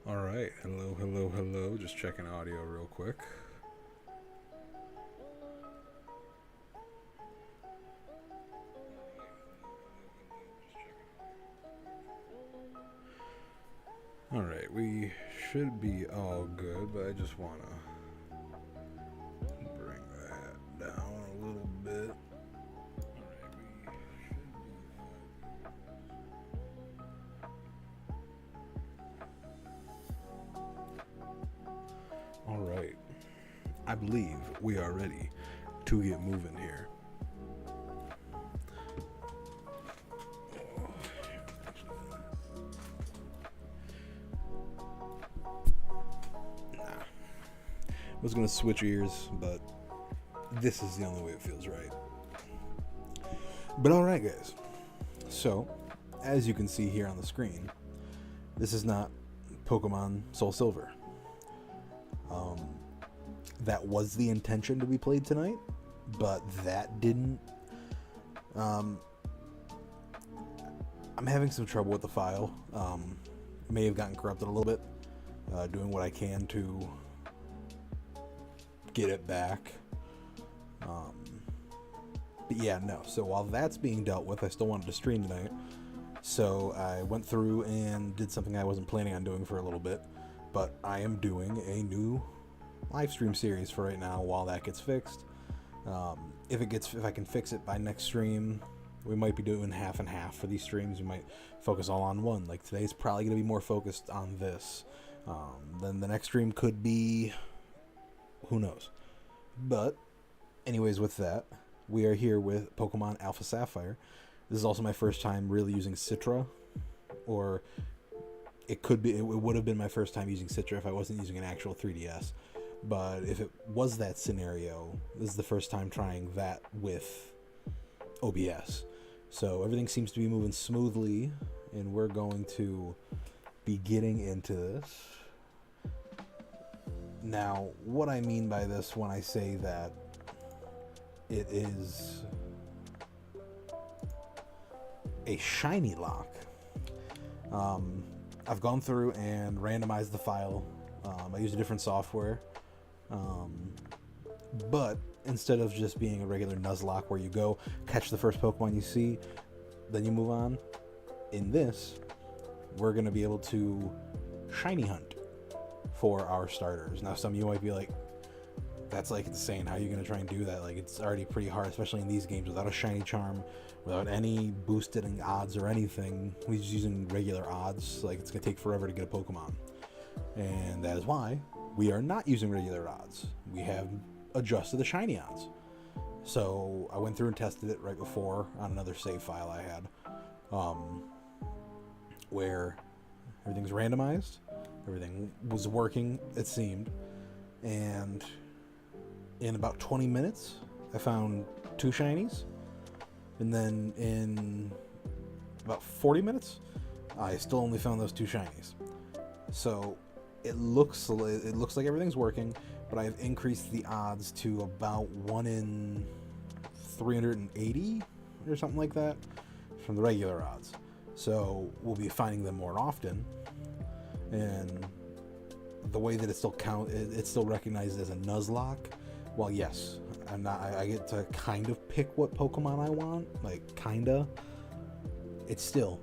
All right. Hello, hello, hello. Just checking audio real quick. All right. We should be all good, but I just want to bring that down a little bit. All right. I believe we are ready to get moving here. I was going to switch ears, but this is the only way it feels right. But alright, guys. So, as you can see here on the screen, this is not Pokemon Soul Silver. That was the intention to be played tonight, but that didn't. I'm having some trouble with the file. May have gotten corrupted a little bit. Doing what I can to get it back. But yeah, no. So while that's being dealt with, I still wanted to stream tonight. So I went through and did something I wasn't planning on doing for a little bit. But I am doing a new live stream series for right now while that gets fixed. If I can fix it by next stream, we might be doing half and half for these streams. We might focus all on one. Like today's probably going to be more focused on this. Then the next stream could be, who knows. But anyways, with that, we are here with Pokemon Alpha Sapphire. This is also my first time really using Citra, or it would have been my first time using Citra if I wasn't using an actual 3DS. But if it was that scenario, this is the first time trying that with OBS. So everything seems to be moving smoothly, and we're going to be getting into this. Now, what I mean by this when I say that it is a Shinylock, I've gone through and randomized the file. I used a different software. But instead of just being a regular Nuzlocke where you go catch the first Pokemon you see, then you move on, in this, we're going to be able to shiny hunt for our starters. Now, some of you might be like, that's like insane. How are you going to try and do that? Like, it's already pretty hard, especially in these games, without a shiny charm, without any boosted odds or anything. We're just using regular odds. Like, it's going to take forever to get a Pokemon. And that is why we are not using regular odds. We have adjusted the shiny odds. So I went through and tested it right before on another save file I had, where everything's randomized. Everything was working, it seemed. And in about 20 minutes, I found 2 shinies. And then in about 40 minutes, I still only found those 2 shinies. So it looks like everything's working, but I've increased the odds to about 1 in 380 or something like that from the regular odds. So we'll be finding them more often, and the way that it's still recognized as a Nuzlocke. Well, yes, I get to kind of pick what Pokemon I want, like kinda. It's still,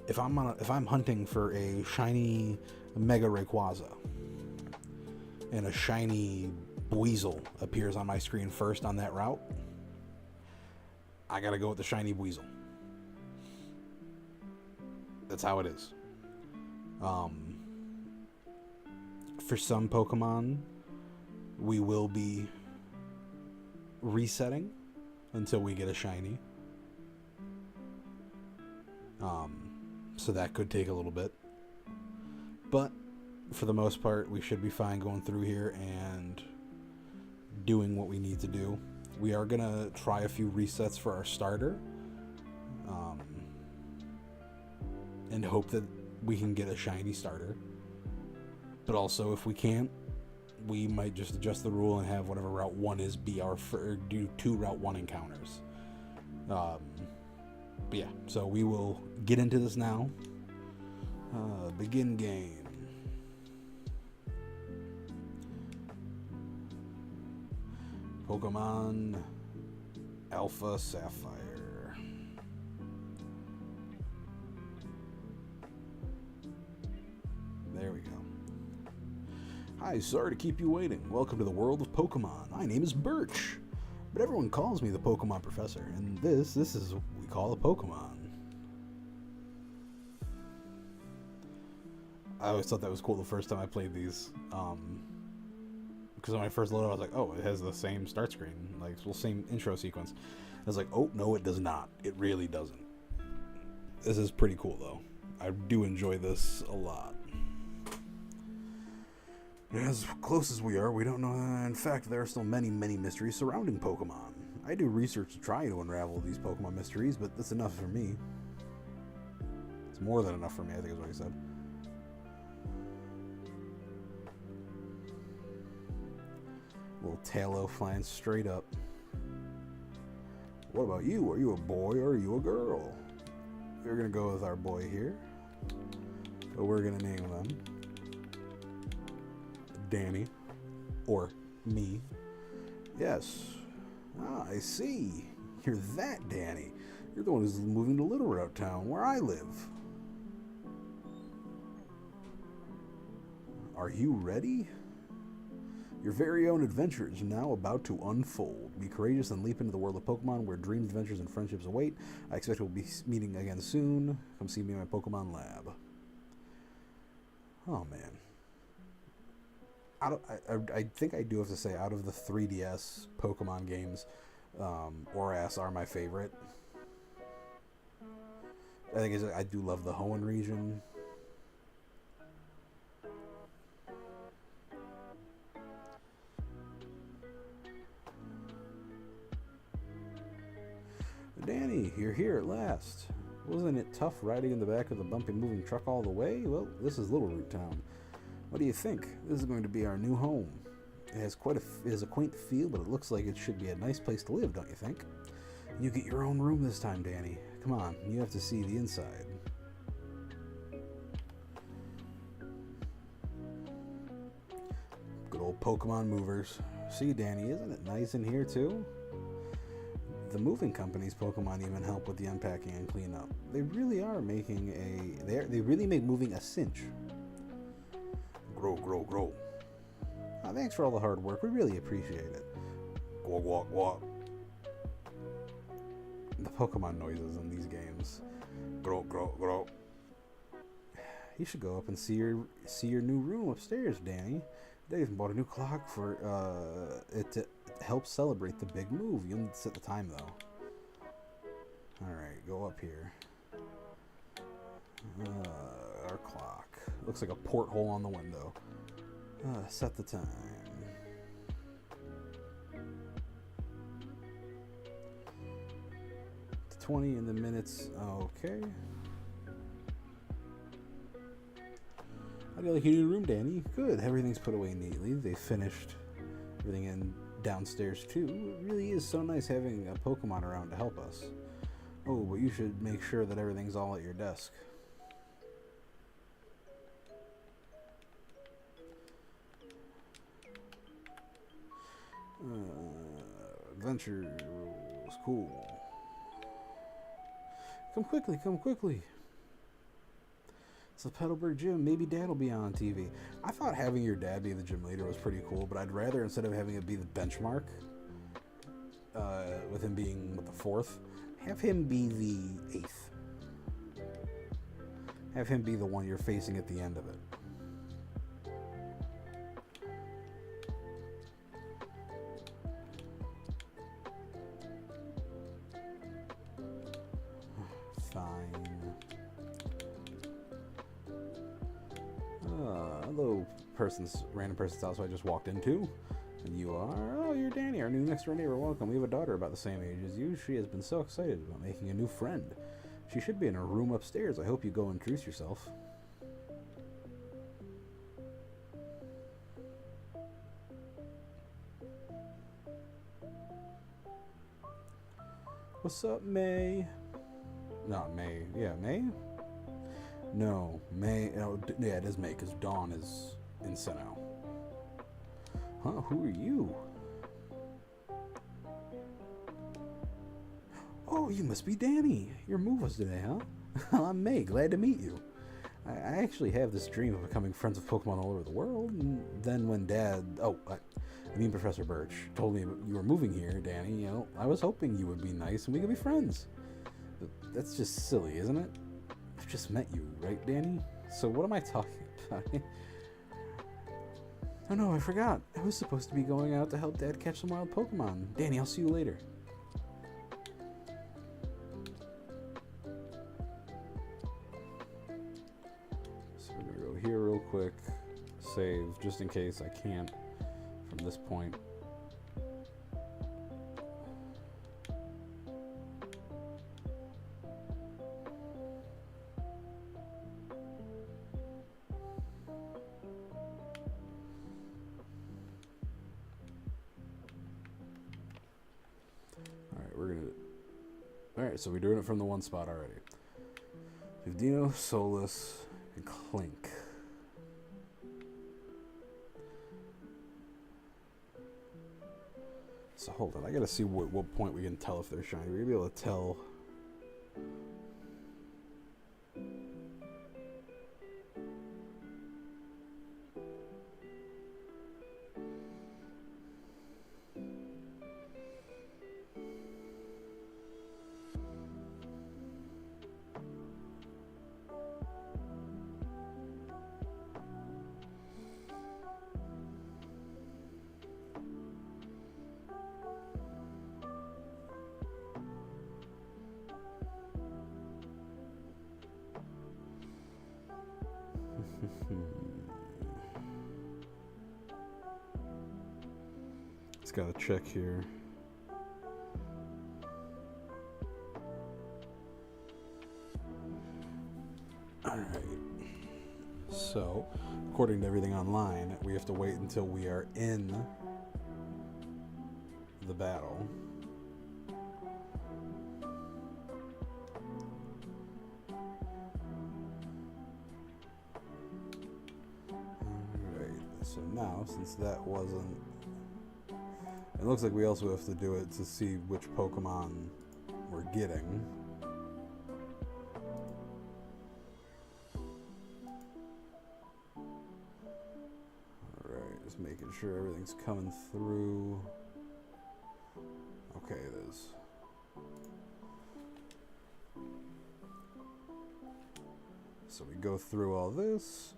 if I'm hunting for a shiny Mega Rayquaza and a shiny Buizel appears on my screen first on that route, I gotta go with the shiny Buizel. That's how it is. For some Pokemon, we will be resetting until we get a shiny. So that could take a little bit. But for the most part, we should be fine going through here and doing what we need to do. We are going to try a few resets for our starter. And hope that we can get a shiny starter. But also, if we can't, we might just adjust the rule and have whatever Route 1 is be our do 2 Route 1 encounters. But yeah, so we will get into this now. Begin game. Pokemon Alpha Sapphire. There we go. Hi, sorry to keep you waiting. Welcome to the world of Pokemon. My name is Birch, but everyone calls me the Pokemon Professor, and this is what we call a Pokemon. I always thought that was cool the first time I played these, because when I first loaded, I was like, oh, it has the same start screen, like, well, same intro sequence. I was like, oh, no, it does not. It really doesn't. This is pretty cool, though. I do enjoy this a lot. As close as we are, we don't know. In fact, there are still many, many mysteries surrounding Pokemon. I do research to try to unravel these Pokemon mysteries, but that's enough for me. It's more than enough for me, I think is what he said. Little Talo flying straight up. What about you? Are you a boy or are you a girl? We're going to go with our boy here. So we're going to name them Danny, or me. Yes. Ah, I see. You're that Danny. You're the one who's moving to Little Route Town, where I live. Are you ready? Your very own adventure is now about to unfold. Be courageous and leap into the world of Pokemon, where dreams, adventures, and friendships await. I expect we'll be meeting again soon. Come see me in my Pokemon lab. Oh, man. I think I do have to say, out of the 3DS Pokemon games, ORAS are my favorite. I do love the Hoenn region. Danny, you're here at last. Wasn't it tough riding in the back of the bumpy moving truck all the way? Well, this is Little Root Town. What do you think? This is going to be our new home. It has a quaint feel, but it looks like it should be a nice place to live, don't you think? You get your own room this time, Danny. Come on, you have to see the inside. Good old Pokemon movers. See, Danny, isn't it nice in here too? The moving company's Pokemon even help with the unpacking and cleanup. They really are making they really make moving a cinch. Grow, grow, grow. Oh, thanks for all the hard work. We really appreciate it. Walk, walk, walk. The Pokemon noises in these games. Grow, grow, grow. You should go up and see your new room upstairs, Danny. They even bought a new clock for it to help celebrate the big move. You'll need to set the time though. All right, go up here. Our clock looks like a porthole on the window. Set the time. 20 in the minutes. Okay. How do you like your new room, Danny? Good. Everything's put away neatly. They finished everything in downstairs too. It really is so nice having a Pokemon around to help us. Oh, but you should make sure that everything's all at your desk. Adventure rules. Cool. Come quickly, come quickly. It's the Petalburg Gym. Maybe Dad will be on TV. I thought having your dad be the gym leader was pretty cool, but I'd rather, instead of having it be the benchmark, with him being the 4th, have him be the 8th. Have him be the one you're facing at the end of it. Fine. Hello, random person's house I just walked into. And you are? Oh, you're Danny, our new next door neighbor. Welcome. We have a daughter about the same age as you. She has been so excited about making a new friend. She should be in her room upstairs. I hope you go introduce yourself. What's up, May? Not May. Yeah, May? No, May. Oh, yeah, it is May because Dawn is in Sinnoh. Huh? Who are you? Oh, you must be Danny. Your move was today, huh? I'm May. Glad to meet you. I actually have this dream of becoming friends with Pokemon all over the world. And then when Dad, I mean Professor Birch, told me you were moving here, Danny, I was hoping you would be nice and we could be friends. But that's just silly, isn't it? I've just met you, right, Danny? So what am I talking about? Oh no, I forgot. I was supposed to be going out to help Dad catch some wild Pokemon. Danny, I'll see you later. So we're gonna go here real quick, save, just in case I can't from this point. Alright, so we're doing it from the one spot already. We have Dino, Solus, and Clink. So hold on, I gotta see what point we can tell if they're shiny. We're gonna be able to tell. It's got to check here. Alright. So, according to everything online, we have to wait until we are in the battle. Alright, so now, since that wasn't... It looks like we also have to do it to see which Pokemon we're getting. Alright, just making sure everything's coming through. Okay, it is. So we go through all this.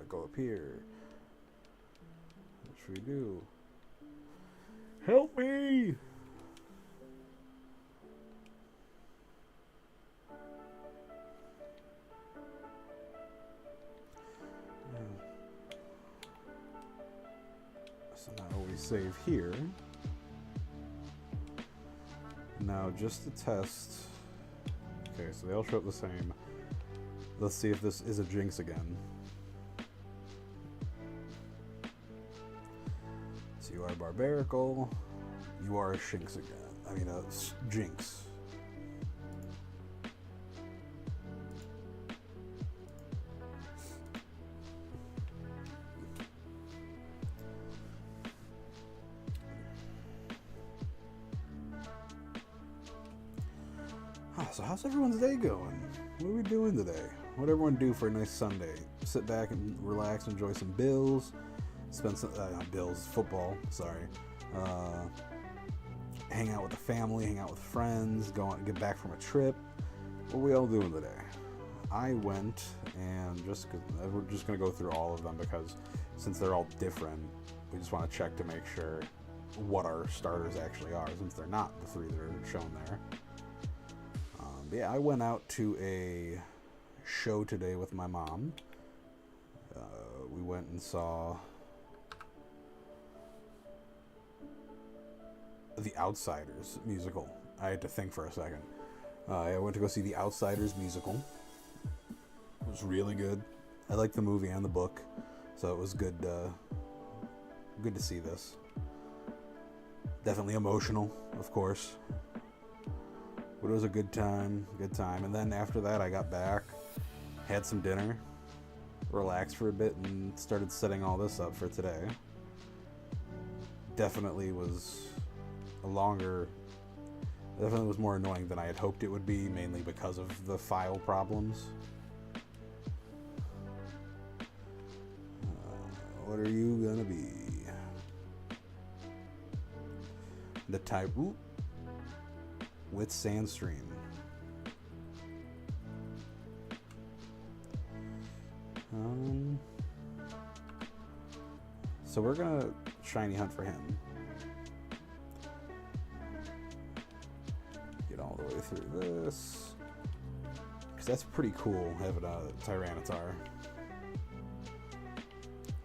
Go up here. What should we do? Help me! So now we save here. Now just to test. Okay, so they all show up the same. Let's see if this is a Jinx again. So you are Barbarical. You are a Shinx again. I mean, a Jinx. So how's everyone's day going? What are we doing today? What everyone do for a nice Sunday? Sit back and relax, enjoy some bills. Spend some bills, football. Sorry. Hang out with the family, hang out with friends, go out and get back from a trip. What are we all doing today? I went and we're just gonna go through all of them because since they're all different, we just want to check to make sure what our starters actually are, since they're not the three that are shown there. Yeah, I went out to a show today with my mom. We went and saw The Outsiders musical. I had to think for a second. I went to go see The Outsiders musical. It was really good. I liked the movie and the book, so it was good. Good to see this. Definitely emotional, of course. But it was a good time. And then after that, I got back, had some dinner, relaxed for a bit, and started setting all this up for today. definitely was definitely was more annoying than I had hoped it would be, mainly because of the file problems. What are you gonna be? The type with Sandstream. So we're gonna shiny hunt for him. Get all the way through this, because that's pretty cool having a Tyranitar.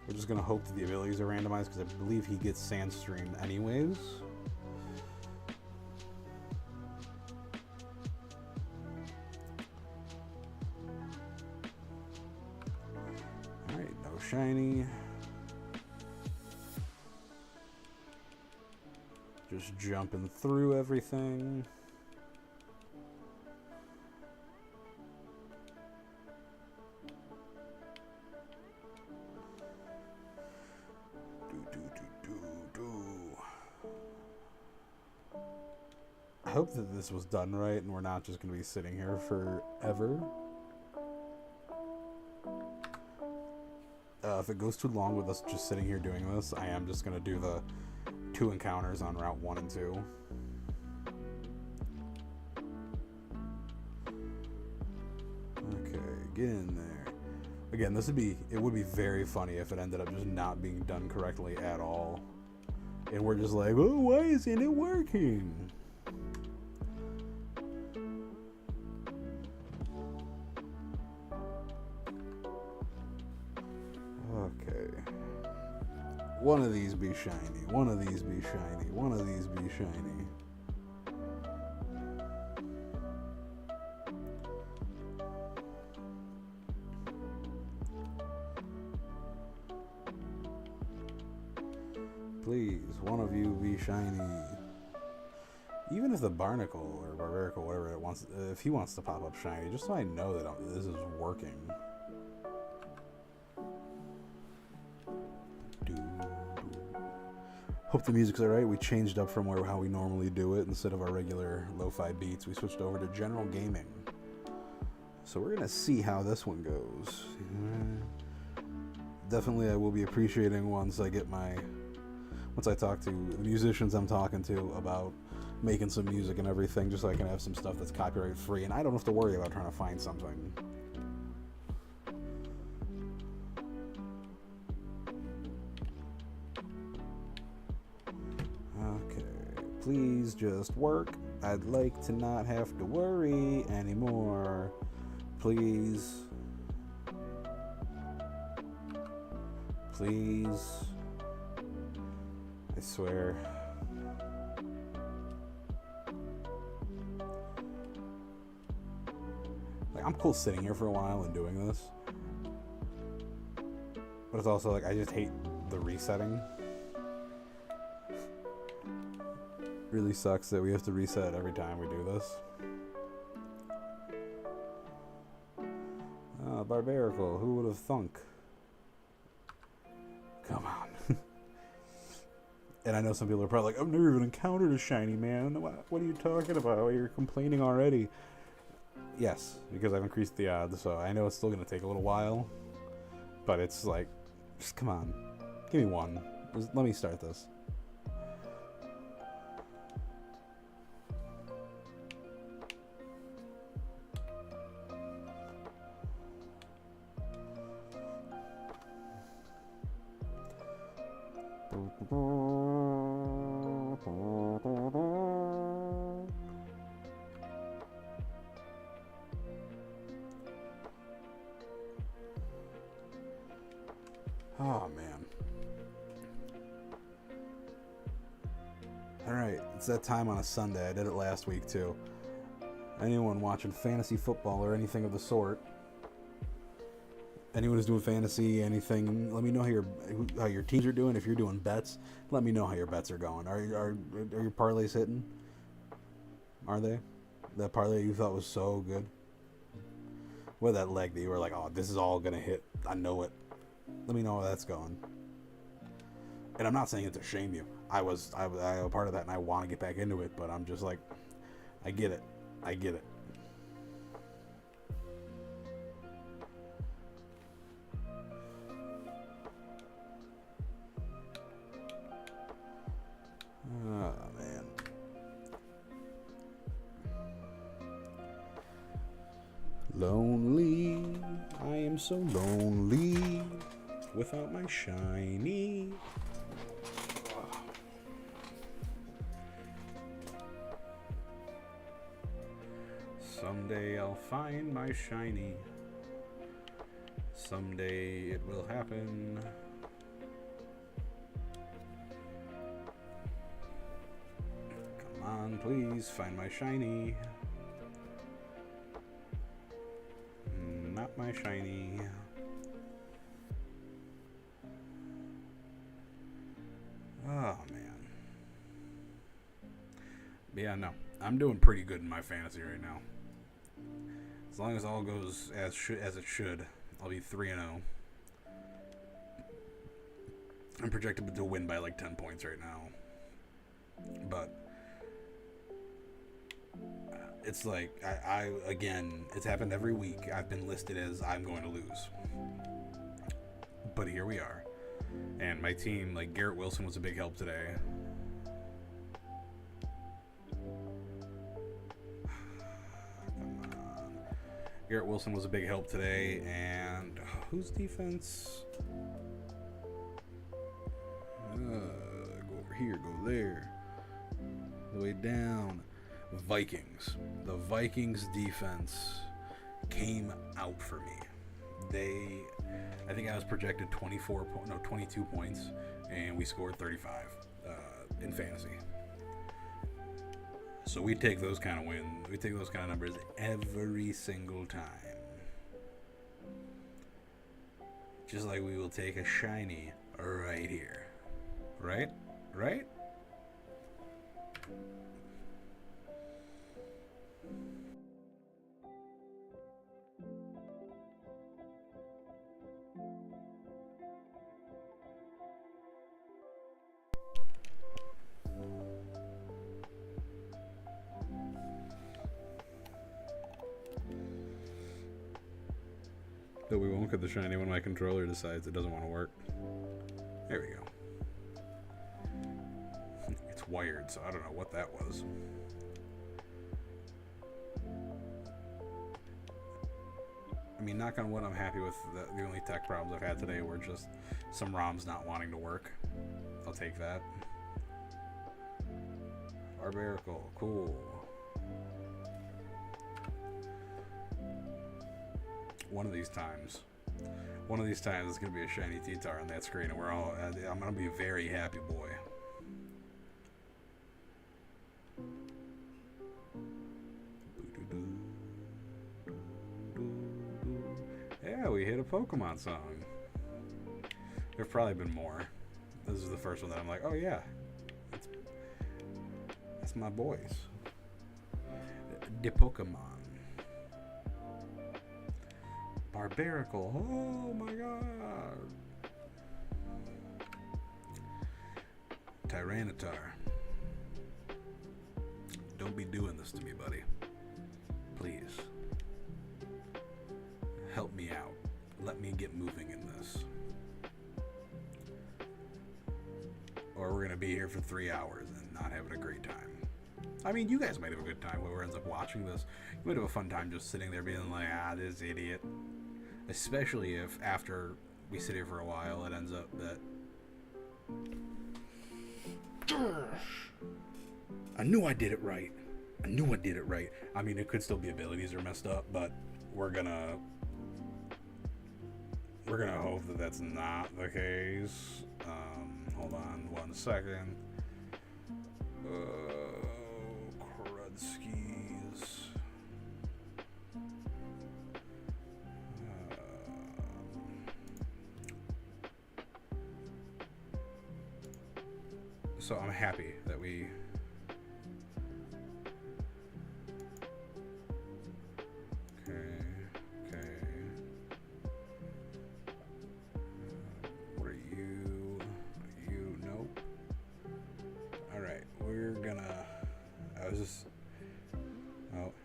We're just gonna hope that the abilities are randomized, because I believe he gets Sandstream anyways. Alright, no shiny. Just jumping through everything. I hope that this was done right and we're not just going to be sitting here forever. If it goes too long with us just sitting here doing this, I am just going to do the 2 encounters on Route 1 and 2. Okay, get in there. Again, it would be very funny if it ended up just not being done correctly at all. And we're just like, oh, why isn't it working? Okay. One of these be shiny. One of these be shiny. One of these be shiny. Please, one of you be shiny. Even if the Barnacle or Barbarical, whatever it wants, if he wants to pop up shiny, just so I know that this is working. Hope the music's alright. We changed up from how we normally do it. Instead of our regular lo-fi beats, we switched over to general gaming. So we're gonna see how this one goes. Definitely, I will be appreciating once I talk to the musicians I'm talking to about making some music and everything, just so I can have some stuff that's copyright free, and I don't have to worry about trying to find something. Please just work. I'd like to not have to worry anymore. Please. Please. I swear. Like, I'm cool sitting here for a while and doing this. But it's also like, I just hate the resetting. Really sucks that we have to reset every time we do this. Barbarical, who would have thunk? Come on. And I know some people are probably like, I've never even encountered a shiny, man. What are you talking about? You're complaining already. Yes, because I've increased the odds, so I know it's still going to take a little while. But it's like, just come on. Give me one. Let me start this. Oh, man. Alright, it's that time on a Sunday. I did it last week, too. Anyone watching fantasy football or anything of the sort, anyone who's doing fantasy, anything, let me know how your teams are doing. If you're doing bets, let me know how your bets are going. Are your parlays hitting? Are they? That parlay you thought was so good? With that leg that you were like, oh, this is all going to hit. I know it. Let me know how that's going. And I'm not saying it to shame you. I was a part of that, and I want to get back into it. But I'm just like, I get it. I get it. Oh, man. Lonely. I am so lonely without my shiny. Someday I'll find my shiny. Someday it will happen. Come on, please find my shiny. Not my shiny. Oh, man. But yeah, no. I'm doing pretty good in my fantasy right now. As long as all goes as it should, I'll be 3-0. I'm projected to win by like 10 points right now. But it's like, I again, it's happened every week. I've been listed as I'm going to lose. But here we are. And my team, like Garrett Wilson was a big help today. Garrett Wilson was a big help today, and whose defense? Go over here, go there, all the way down. Vikings. The Vikings defense came out for me. I think I was projected 22 points, and we scored 35 in fantasy. So we take those kind of wins. We take those kind of numbers every single time. Just like we will take a shiny right here. Right? Right? Though we won't get the shiny when my controller decides it doesn't want to work. There we go. It's wired, so I don't know what that was. I mean, knock on wood, I'm happy with the only tech problems I've had today were just some ROMs not wanting to work. I'll take that. Barbarical, cool. One of these times it's gonna be a shiny T-Tar on that screen, and I'm gonna be a very happy boy. Yeah, we hit a Pokemon song. There've probably been more. This is the first one that I'm like, oh yeah, that's my boys. The Pokemon. Barbarical. Oh my god. Tyranitar. Don't be doing this to me, buddy. Please. Help me out. Let me get moving in this. Or we're going to be here for 3 hours and not having a great time. I mean, you guys might have a good time. Whoever ends up watching this, you might have a fun time just sitting there being like, this idiot. Especially if after we sit here for a while, it ends up that I knew I did it right. I mean, it could still be abilities are messed up, but we're gonna hope that that's not the case. Hold on 1 second. Crudskis. So I'm happy that we okay. What are you? No.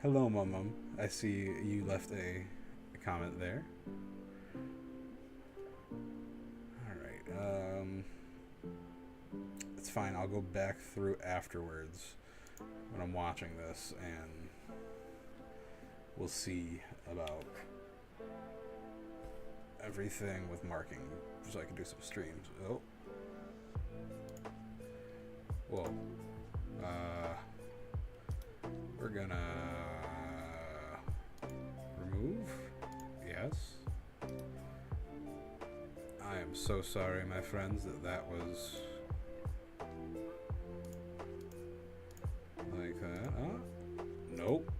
Hello, Mum. I see you left a comment there. Alright, it's fine. I'll go back through afterwards when I'm watching this, and we'll see about everything with marking so I can do some streams. Oh. Whoa. We're gonna remove. Yes. I am so sorry, my friends, that was like that. Nope.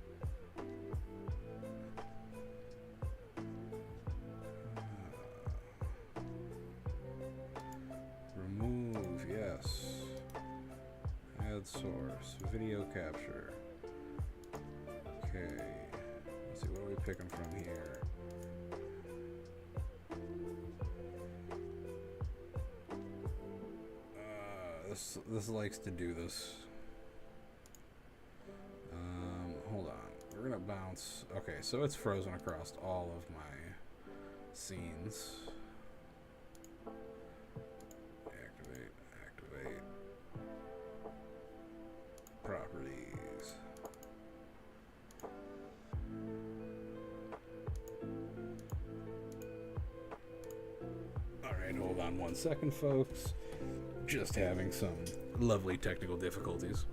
Remove, yes. Add source, video capture. Okay, let's see, what are we picking from here? This likes to do this. Hold on, we're gonna bounce. Okay, so it's frozen across all of my scenes. Activate. Properties. Alright, hold on 1 second, folks. Just having some lovely technical difficulties.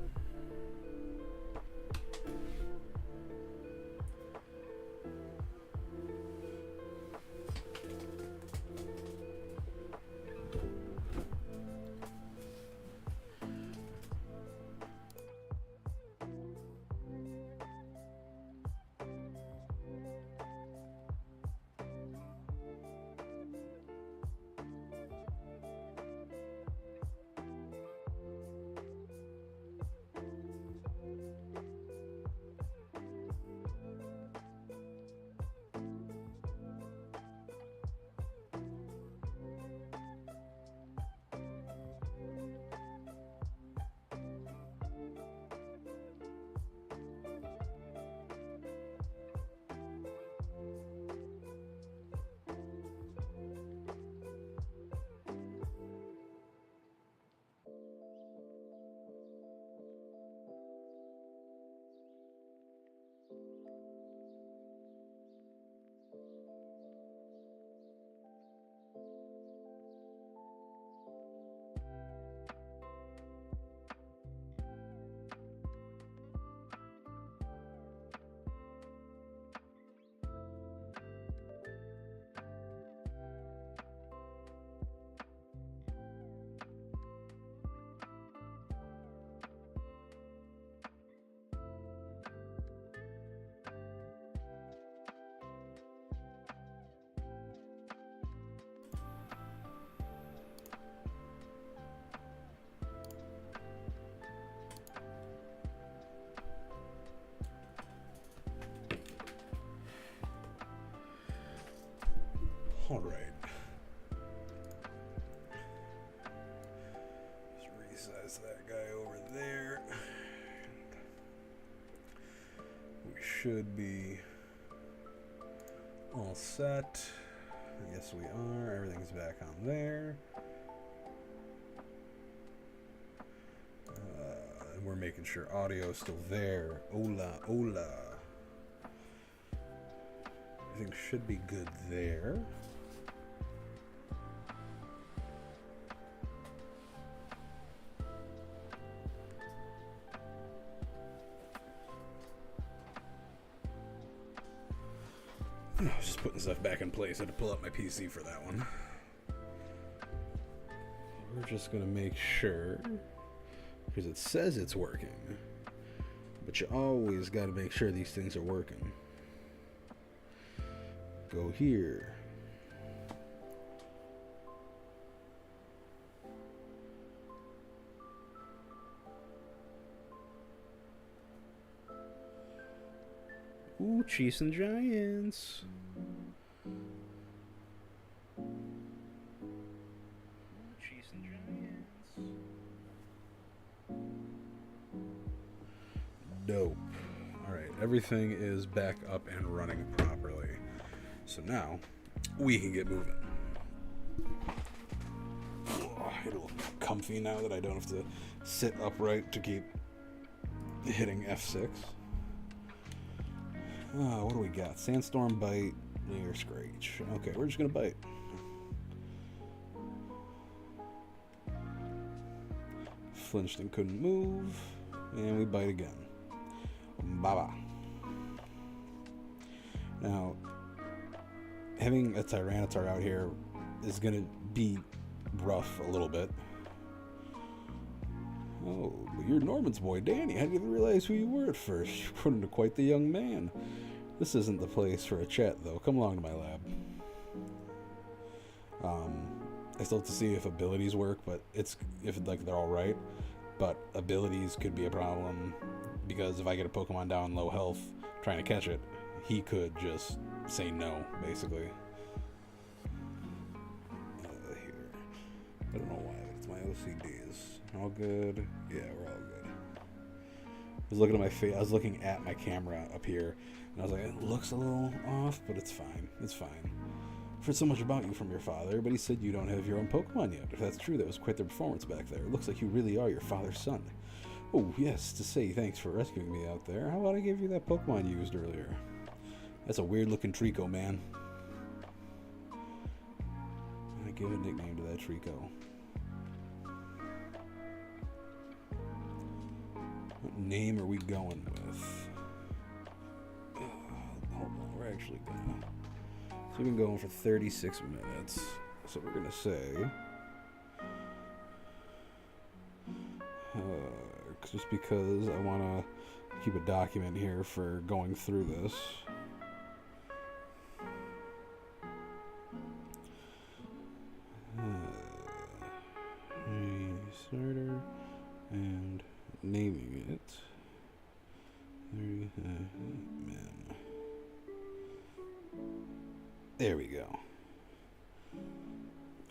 All right. Just resize that guy over there. We should be all set. Yes, we are. Everything's back on there. And we're making sure audio is still there. Hola, hola. Everything should be good there. I was just putting stuff back in place. I had to pull up my PC for that one. We're just going to make sure, because it says it's working, but you always got to make sure these things are working. Go here. Ooh, Chiefs and Giants. Chiefs and Giants. Dope. Alright, Everything is back up and running properly. So now, we can get moving. Oh, a little comfy now that I don't have to sit upright to keep hitting F6. What do we got? Sandstorm, bite, layer scratch. Okay, we're just gonna bite. Flinched and couldn't move, and we bite again. Baba. Now, having a Tyranitar out here is gonna be rough a little bit. Oh, but you're Norman's boy, Danny. How did you realize who you were at first? You put into quite the young man. This isn't the place for a chat, though. Come along to my lab. I still have to see if abilities work, but if they're all right. But abilities could be a problem because if I get a Pokemon down low health trying to catch it, he could just say no, basically. Here. I don't know why. It's my OCDs. All good? Yeah, we're all good. I was looking at my face. I was looking at my camera up here, and I was like, it looks a little off, but it's fine. It's fine. I've heard so much about you from your father, but he said you don't have your own Pokemon yet. If that's true, that was quite the performance back there. It looks like you really are your father's son. Oh, yes, to say thanks for rescuing me out there. How about I give you that Pokemon you used earlier? That's a weird-looking Trico, man. I give a nickname to that Trico. What name are we going with? Hold on, we're actually gonna... So we've been going for 36 minutes. So we're gonna say... just because I want to keep a document here for going through this. Starter and naming it. Man. There we go.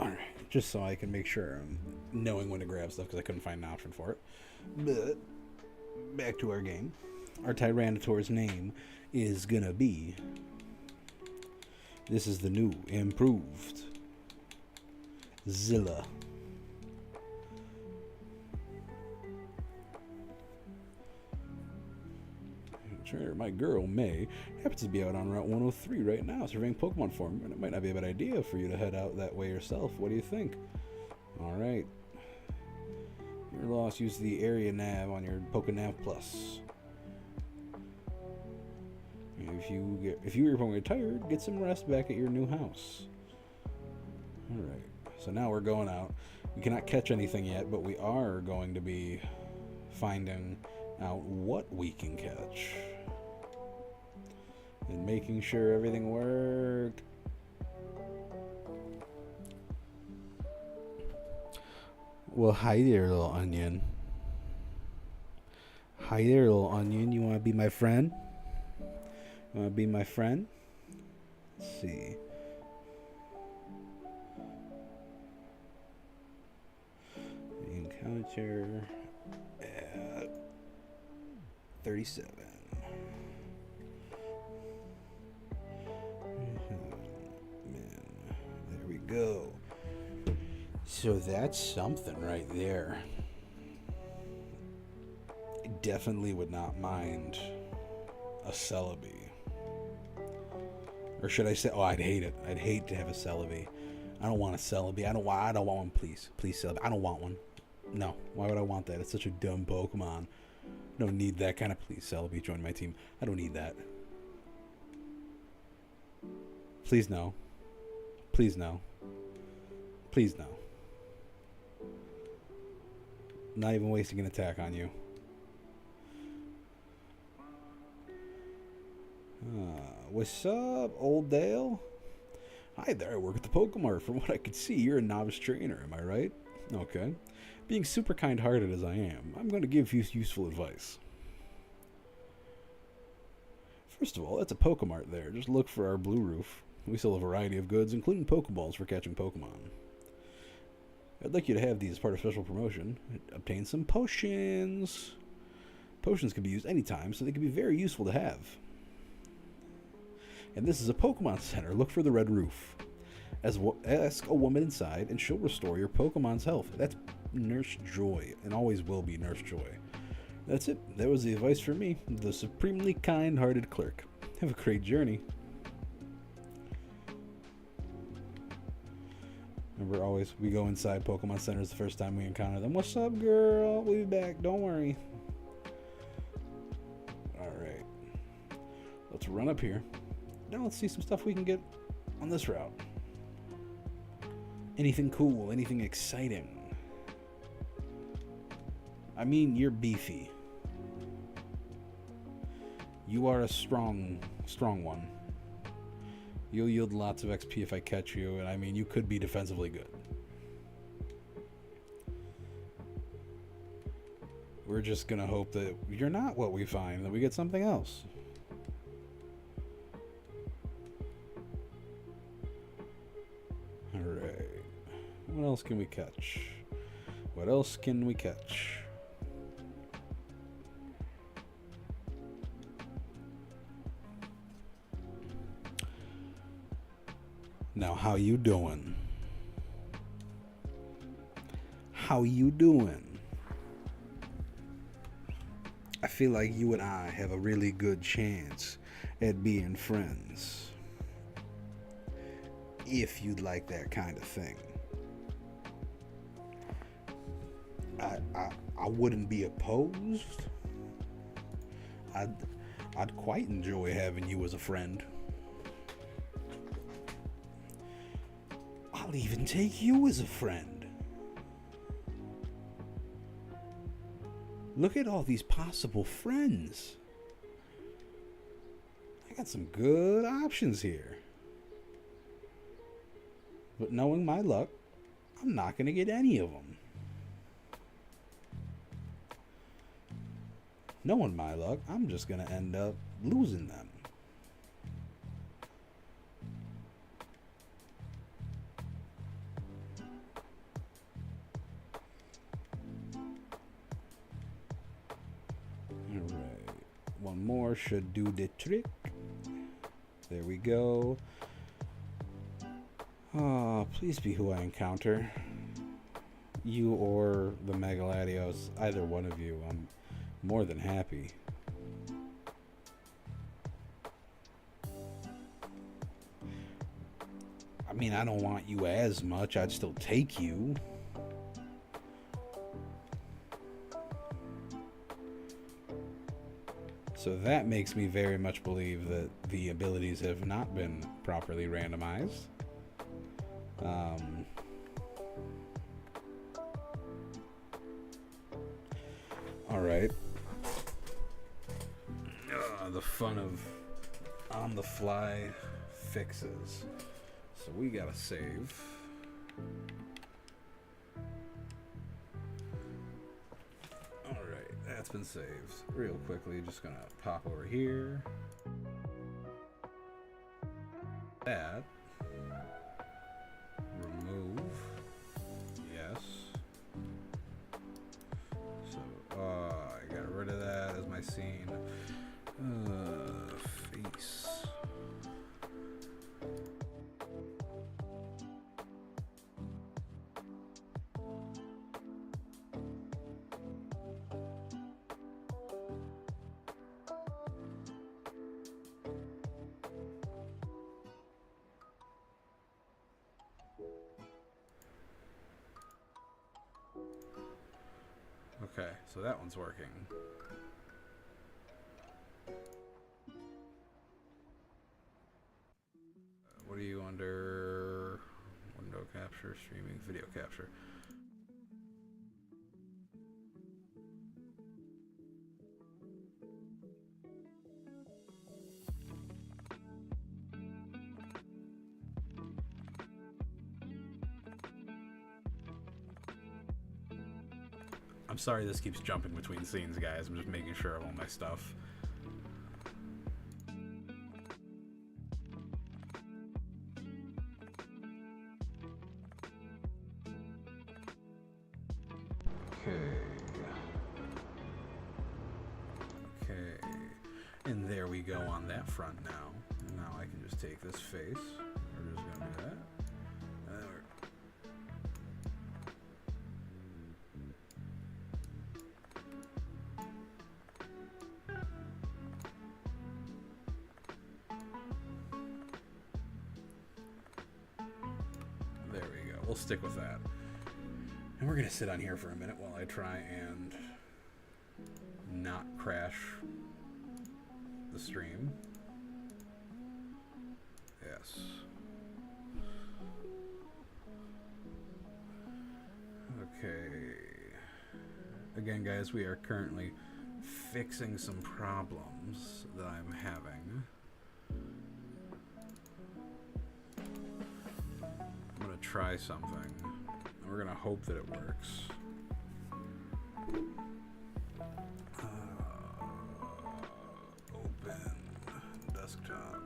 Alright, just so I can make sure I'm knowing when to grab stuff because I couldn't find an option for it. But, back to our game. Our Tyranitar's name is gonna be... This is the new, improved Zilla. Sure, my girl, May, happens to be out on Route 103 right now, surveying Pokemon for me, and it might not be a bad idea for you to head out that way yourself. What do you think? Alright. You're lost. Use the area nav on your PokeNav Plus. If you or your Pokemon get tired, get some rest back at your new house. Alright. So now we're going out. We cannot catch anything yet, but we are going to be finding out what we can catch. And making sure everything worked. Well, hi there, little onion. Hi there, little onion. You want to be my friend? You want to be my friend? Let's see. Encounter at 37. There we go. So that's something right there. I definitely would not mind a Celebi. Or should I say, I'd hate it. I'd hate to have a Celebi. I don't want a Celebi. I don't want one, please. Please, Celebi. I don't want one. No. Why would I want that? It's such a dumb Pokemon. I don't need that kind of... Please, Celebi, join my team. I don't need that. Please, no. Please, no. Please, no. Not even wasting an attack on you. What's up, old Dale? Hi there, I work at the Pokemart. From what I could see, you're a novice trainer, am I right? Okay. Being super kind-hearted as I am, I'm going to give you useful advice. First of all, that's a Pokemart there. Just look for our blue roof. We sell a variety of goods, including Pokeballs for catching Pokemon. I'd like you to have these as part of a special promotion. Obtain some potions. Potions can be used anytime, so they can be very useful to have. And this is a Pokemon Center. Look for the red roof. Ask a woman inside, and she'll restore your Pokemon's health. That's Nurse Joy, and always will be Nurse Joy. That's it. That was the advice from me, the supremely kind-hearted clerk. Have a great journey. Remember, always, we go inside Pokemon Centers the first time we encounter them. What's up, girl? We'll be back. Don't worry. Alright. Let's run up here. Now let's see some stuff we can get on this route. Anything cool? Anything exciting? I mean, you're beefy. You are a strong one. You'll yield lots of XP if I catch you, and I mean, you could be defensively good. We're just gonna hope that you're not what we find, that we get something else. Alright. What else can we catch? What else can we catch? Now, how you doing? How you doing? I feel like you and I have a really good chance at being friends. If you'd like that kind of thing. I wouldn't be opposed. I'd quite enjoy having you as a friend. I'll even take you as a friend. Look at all these possible friends. I got some good options here. But knowing my luck, I'm not going to get any of them. Knowing my luck, I'm just going to end up losing them. Alright. One more should do the trick. There we go. Oh, please be who I encounter. You or the Megaladios, either one of you. I'm more than happy. I mean, I don't want you as much. I'd still take you. So that makes me very much believe that the abilities have not been properly randomized. Alright. The fun of on-the-fly fixes. So we gotta save. Alright, that's been saved. Real quickly, just gonna pop over here. That. Remove. Yes. So, I got rid of that as my scene. Face. Okay, so that one's working. What are you under? Window capture, streaming, video capture. I'm sorry this keeps jumping between scenes, guys. I'm just making sure of all my stuff. Okay. go on that front now. And now I can just take this face. We're just going to do that. There we go. We'll stick with that. And we're going to sit on here for a minute while I try and not crash the stream. Yes. Okay. Again, guys, we are currently fixing some problems that I'm having. I'm going to try something. We're going to hope that it works. Open desktop.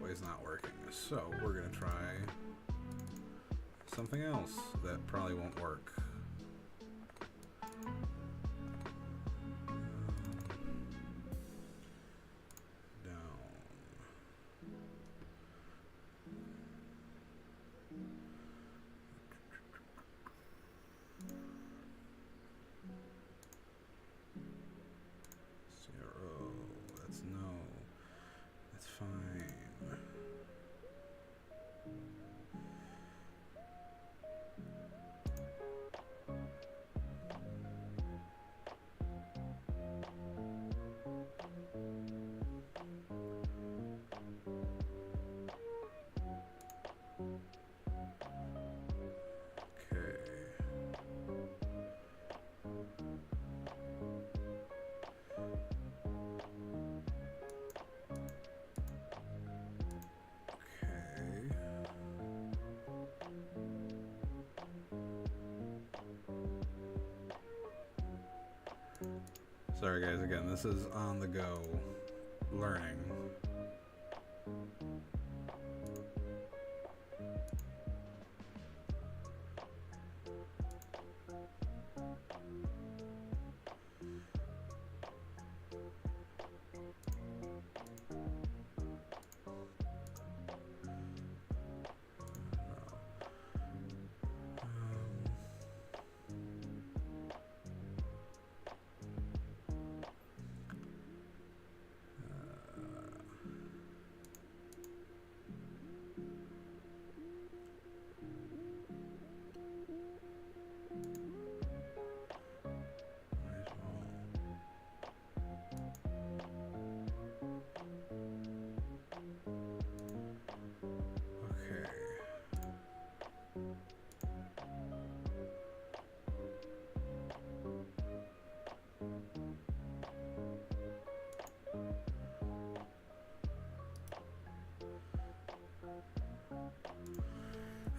Is not working, so we're gonna try something else that probably won't work. Sorry guys, again, this is on the go learning.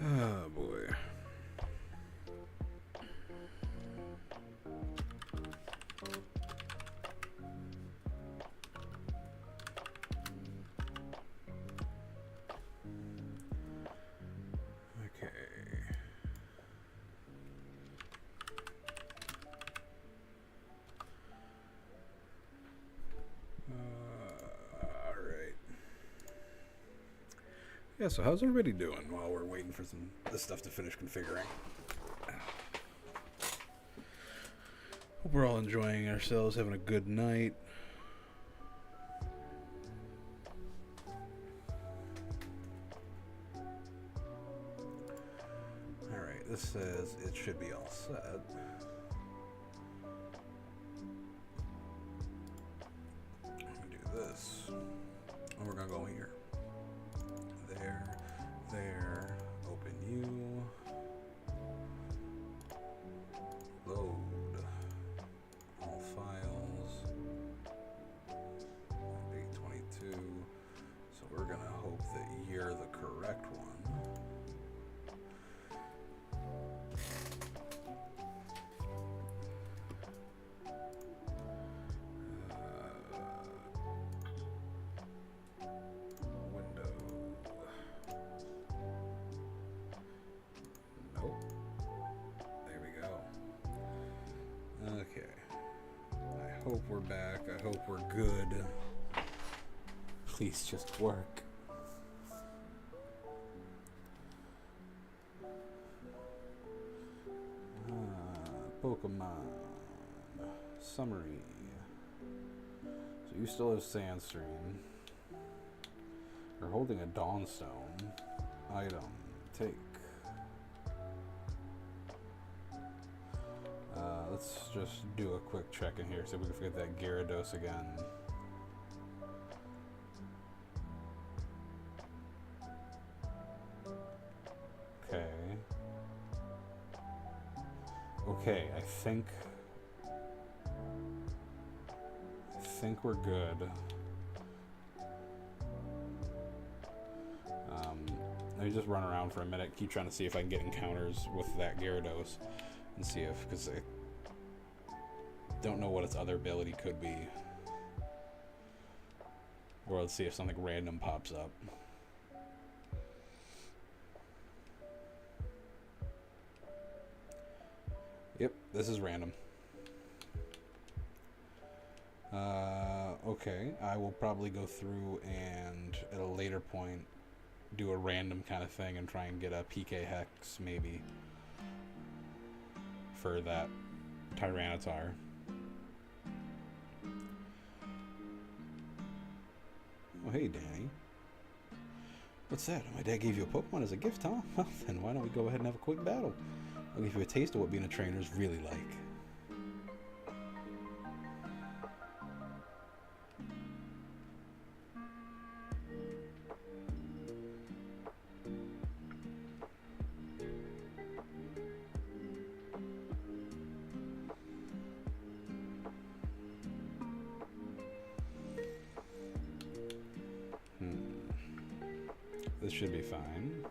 Oh boy. Okay. All right. Yeah, so how's everybody doing while we're waiting for this stuff to finish configuring? Hope we're all enjoying ourselves, having a good night. Alright, this says it should be all set. I'm gonna do this, and we're gonna go here. There, open you, load all files, 822, hope we're back. I hope we're good. Please just work. Pokemon. Summary. So you still have Sandstream. You're holding a Dawnstone. Item. Take. Let's just do a quick check in here so we can forget that Gyarados again. Okay. Okay, I think we're good. Let me just run around for a minute, keep trying to see if I can get encounters with that Gyarados and see if, because I don't know what its other ability could be. Or let's see if something random pops up. Yep, this is random. Okay, I will probably go through and at a later point do a random kind of thing and try and get a PK Hex maybe for that Tyranitar. Oh, hey, Danny. What's that? My dad gave you a Pokemon as a gift, huh? Well, then why don't we go ahead and have a quick battle? I'll give you a taste of what being a trainer is really like. This should be fine.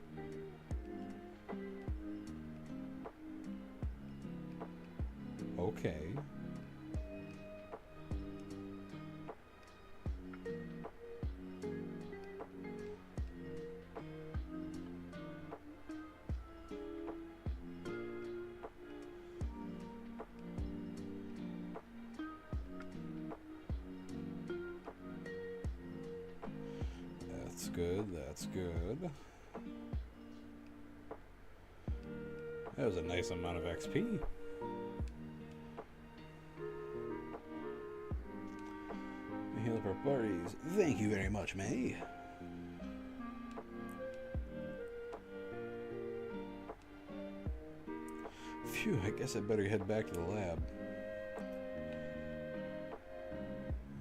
Okay. That's good, that's good. That was a nice amount of XP. Heal up our parties. Thank you very much, May. Phew, I guess I better head back to the lab.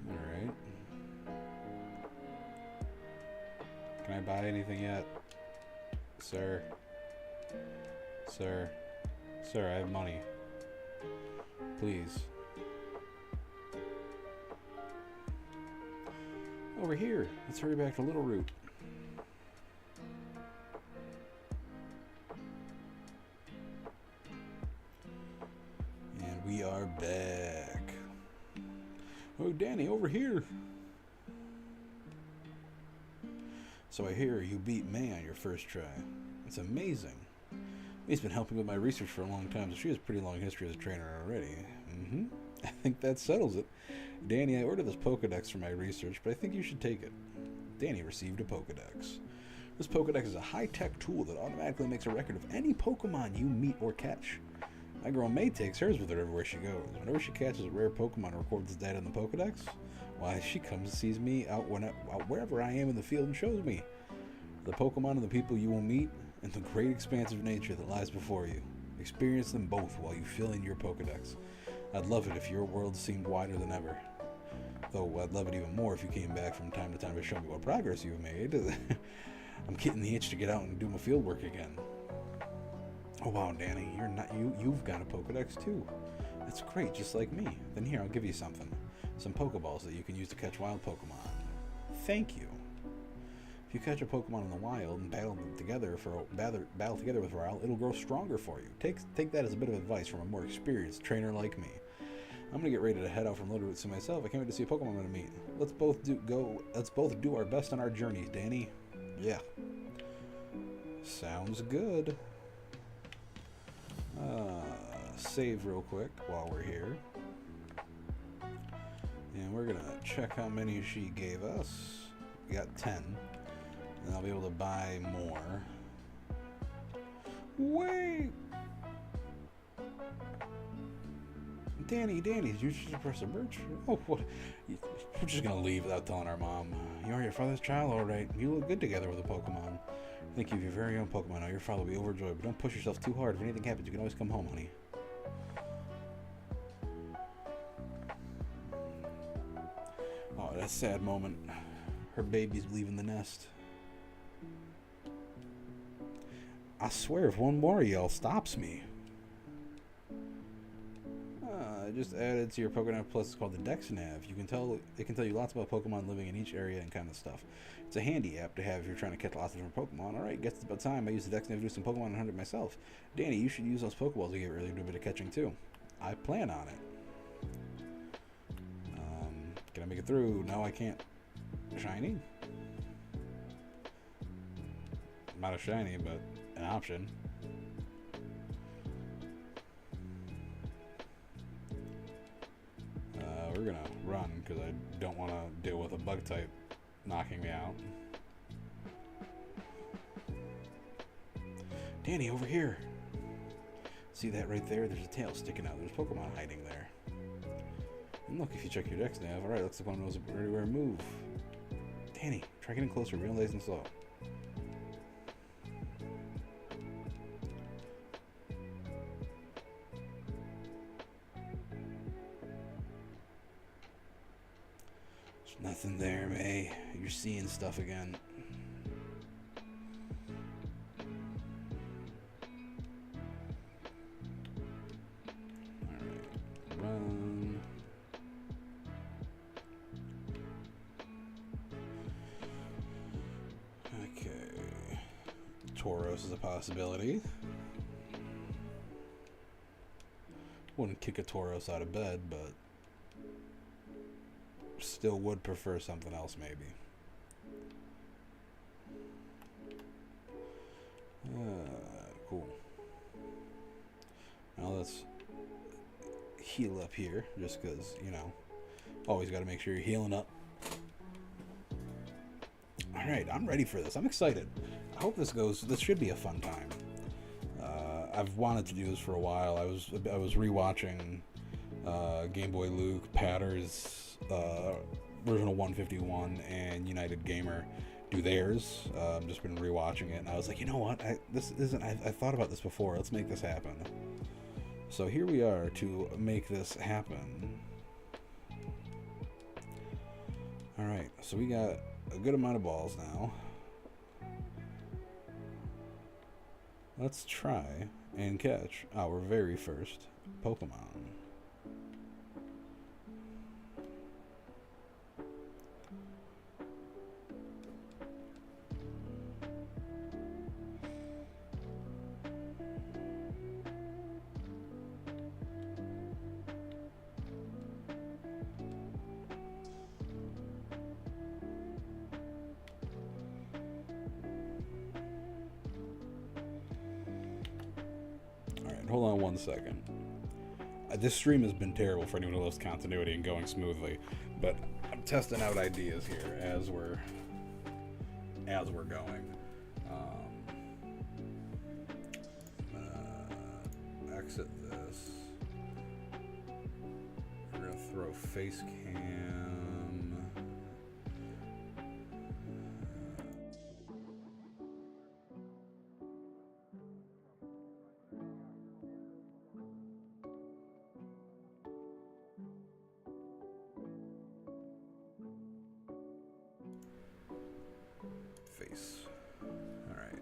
Alright. Can I buy anything yet? Sir? Sir? Sir, I have money. Please. Over here. Let's hurry back to Little Root. And we are back. Oh, Danny, over here. So I hear you beat May on your first try. It's amazing. May's been helping with my research for a long time, so she has a pretty long history as a trainer already. I think that settles it. Danny, I ordered this Pokedex for my research, but I think you should take it. Danny received a Pokedex. This Pokedex is a high-tech tool that automatically makes a record of any Pokemon you meet or catch. My girl May takes hers with her everywhere she goes. Whenever she catches a rare Pokemon and records its data in the Pokedex, why, she comes and sees me out wherever I am in the field and shows me the Pokemon and the people you will meet and the great expansive nature that lies before you. Experience them both while you fill in your Pokedex. I'd love it if your world seemed wider than ever. Though I'd love it even more if you came back from time to time to show me what progress you've made. I'm getting the itch to get out and do my field work again. Oh wow, Danny, you've got a Pokedex too. That's great, just like me. Then here, I'll give you something. Some Pokeballs that you can use to catch wild Pokemon. Thank you. If you catch a Pokemon in the wild and battle together with a while, it'll grow stronger for you. Take that as a bit of advice from a more experienced trainer like me. I'm gonna get ready to head out from Little Root soon myself. I can't wait to see a Pokemon I'm gonna meet. Let's both do our best on our journeys, Danny. Yeah. Sounds good. Save real quick while we're here. we're gonna check how many she gave us. We got 10. And I'll be able to buy more. Wait! Danny, did you just press a merch? Oh, what? We're just gonna leave without telling our mom. You are your father's child, alright. You look good together with a Pokemon. Think of your very own Pokemon. Now your father will be overjoyed, but don't push yourself too hard. If anything happens, you can always come home, honey. Oh, that's a sad moment. Her baby's leaving the nest. I swear, if one more yell stops me. I just added to your Pokénav Plus. It's called the DexNav. It can tell you lots about Pokemon living in each area and kind of stuff. It's a handy app to have if you're trying to catch lots of different Pokemon. Alright, gets about time. I use the DexNav to do some Pokemon hunting myself. Danny, you should use those Pokeballs we gave earlier to do a bit of catching too. I plan on it. Can I make it through? No, I can't. Shiny? Not a shiny, but an option. We're gonna run because I don't want to deal with a bug type knocking me out. Danny, over here. See that right there? There's a tail sticking out. There's Pokemon hiding there. And look, if you check your DexNav, alright, looks like one knows where to move. Danny, try getting closer, real nice and slow. There's nothing there, May. You're seeing stuff again. Alright, run. Okay. Tauros is a possibility. Wouldn't kick a Tauros out of bed, but still would prefer something else, maybe. Cool. Now let's heal up here, just because, you know, always got to make sure you're healing up. Alright, I'm ready for this. I'm excited. I hope this should be a fun time. I've wanted to do this for a while. I was rewatching Game Boy Luke, Patter's version of 151, and United Gamer do theirs. Just been rewatching it, and I was like, you know what? I thought about this before. Let's make this happen. So here we are to make this happen. Alright, so we got a good amount of balls now. Let's try and catch our very first Pokemon. Hold on one second. This stream has been terrible for anyone who loves continuity and going smoothly, but I'm testing out ideas here as we're going. Exit this. We're gonna throw face cam. Face. Alright.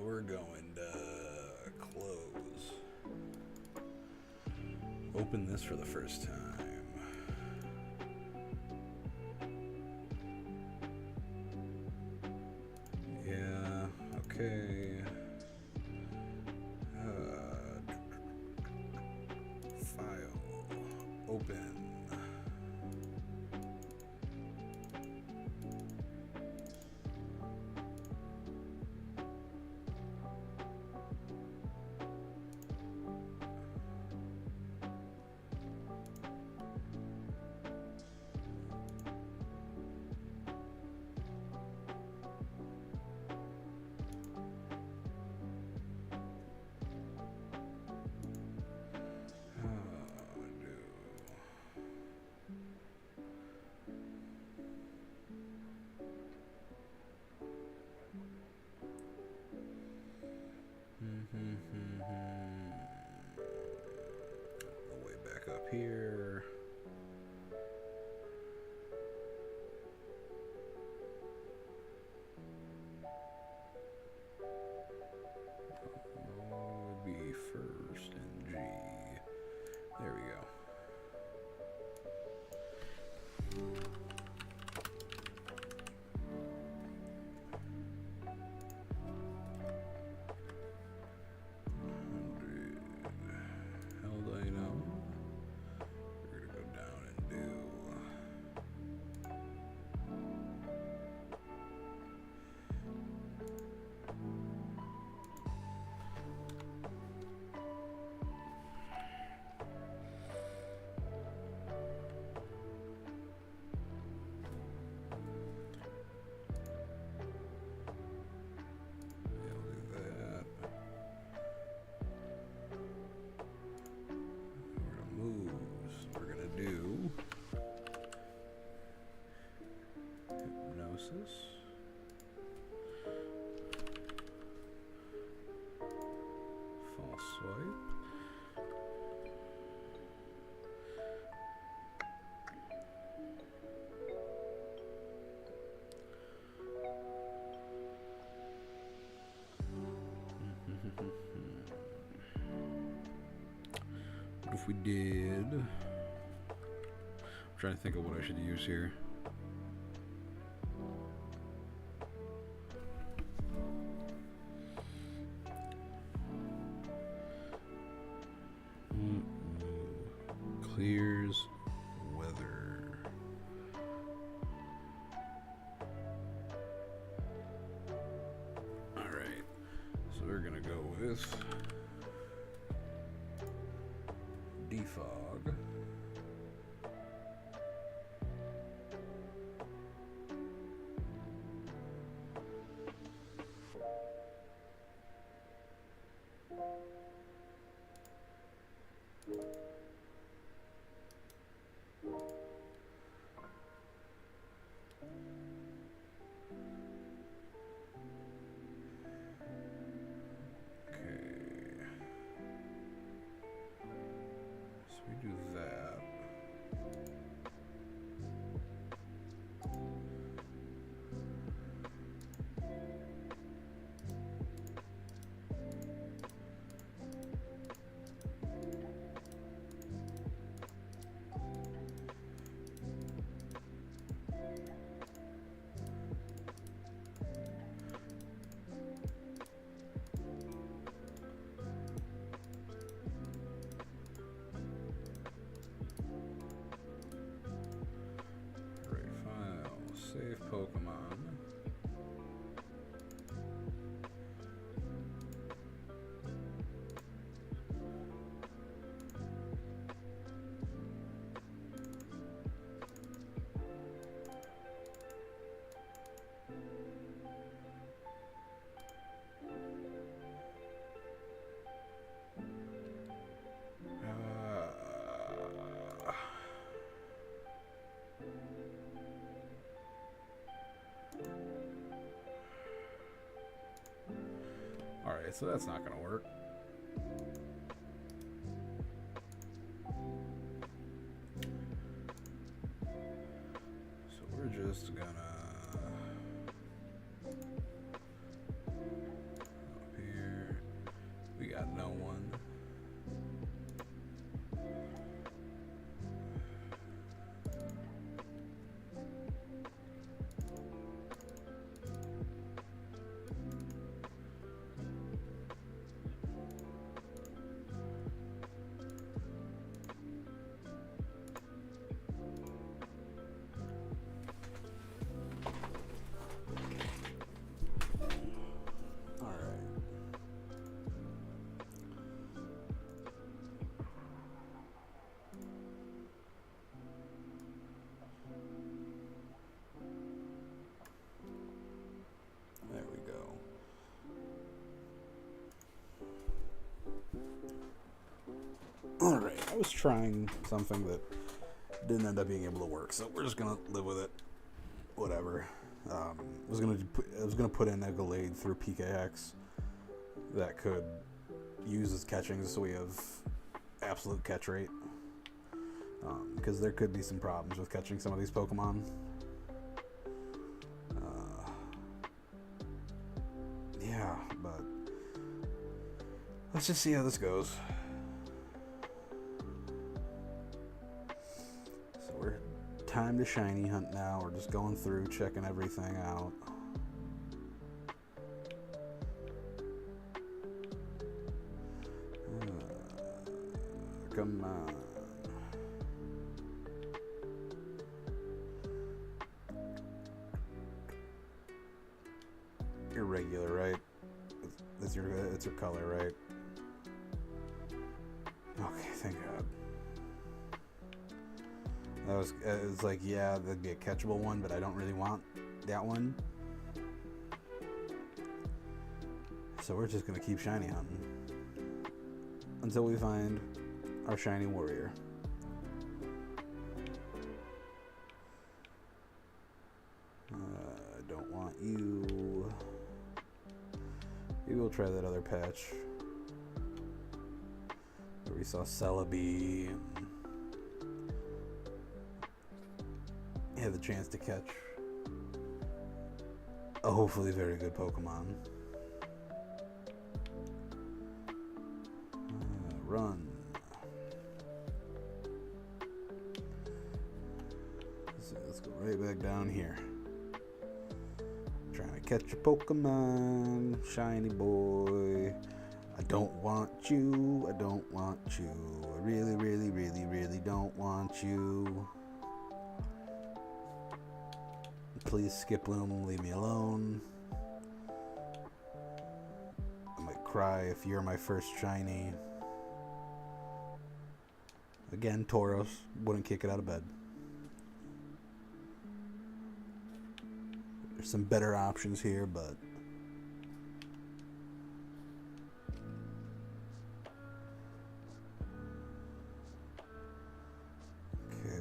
We're going to close. Open this for the first time. Yeah, okay. File. Open. Way back up here. Would be first and G. There we go. False swipe. What if we did? I'm trying to think of what I should use here. Clears weather. All right, so we're gonna go with defog. Do that. Save Pokemon. Alright, so that's not gonna work. So we're just gonna up here. We got no one. Alright, I was trying something that didn't end up being able to work, so we're just gonna live with it. Whatever. I was gonna put in a Gallade through PKX that could use as catching so we have absolute catch rate. Because there could be some problems with catching some of these Pokemon. Yeah, but let's just see how this goes. So we're time to shiny hunt now. We're just going through, checking everything out. Come on. Irregular, right? It's your color, right? Okay, thank God. That was it was like, yeah, that'd be a catchable one, but I don't really want that one. So we're just gonna keep shiny hunting until we find our shiny warrior. I don't want you. Maybe we'll try that other patch where we saw Celebi and had the chance to catch a hopefully very good Pokemon. Run. Let's go right back down here. Trying to catch a Pokemon, shiny boy. I don't want you. I don't want you. I really, really, really, really don't want you. Please, Skiploom, leave me alone. I might cry if you're my first shiny. Again, Tauros wouldn't kick it out of bed. There's some better options here, but okay.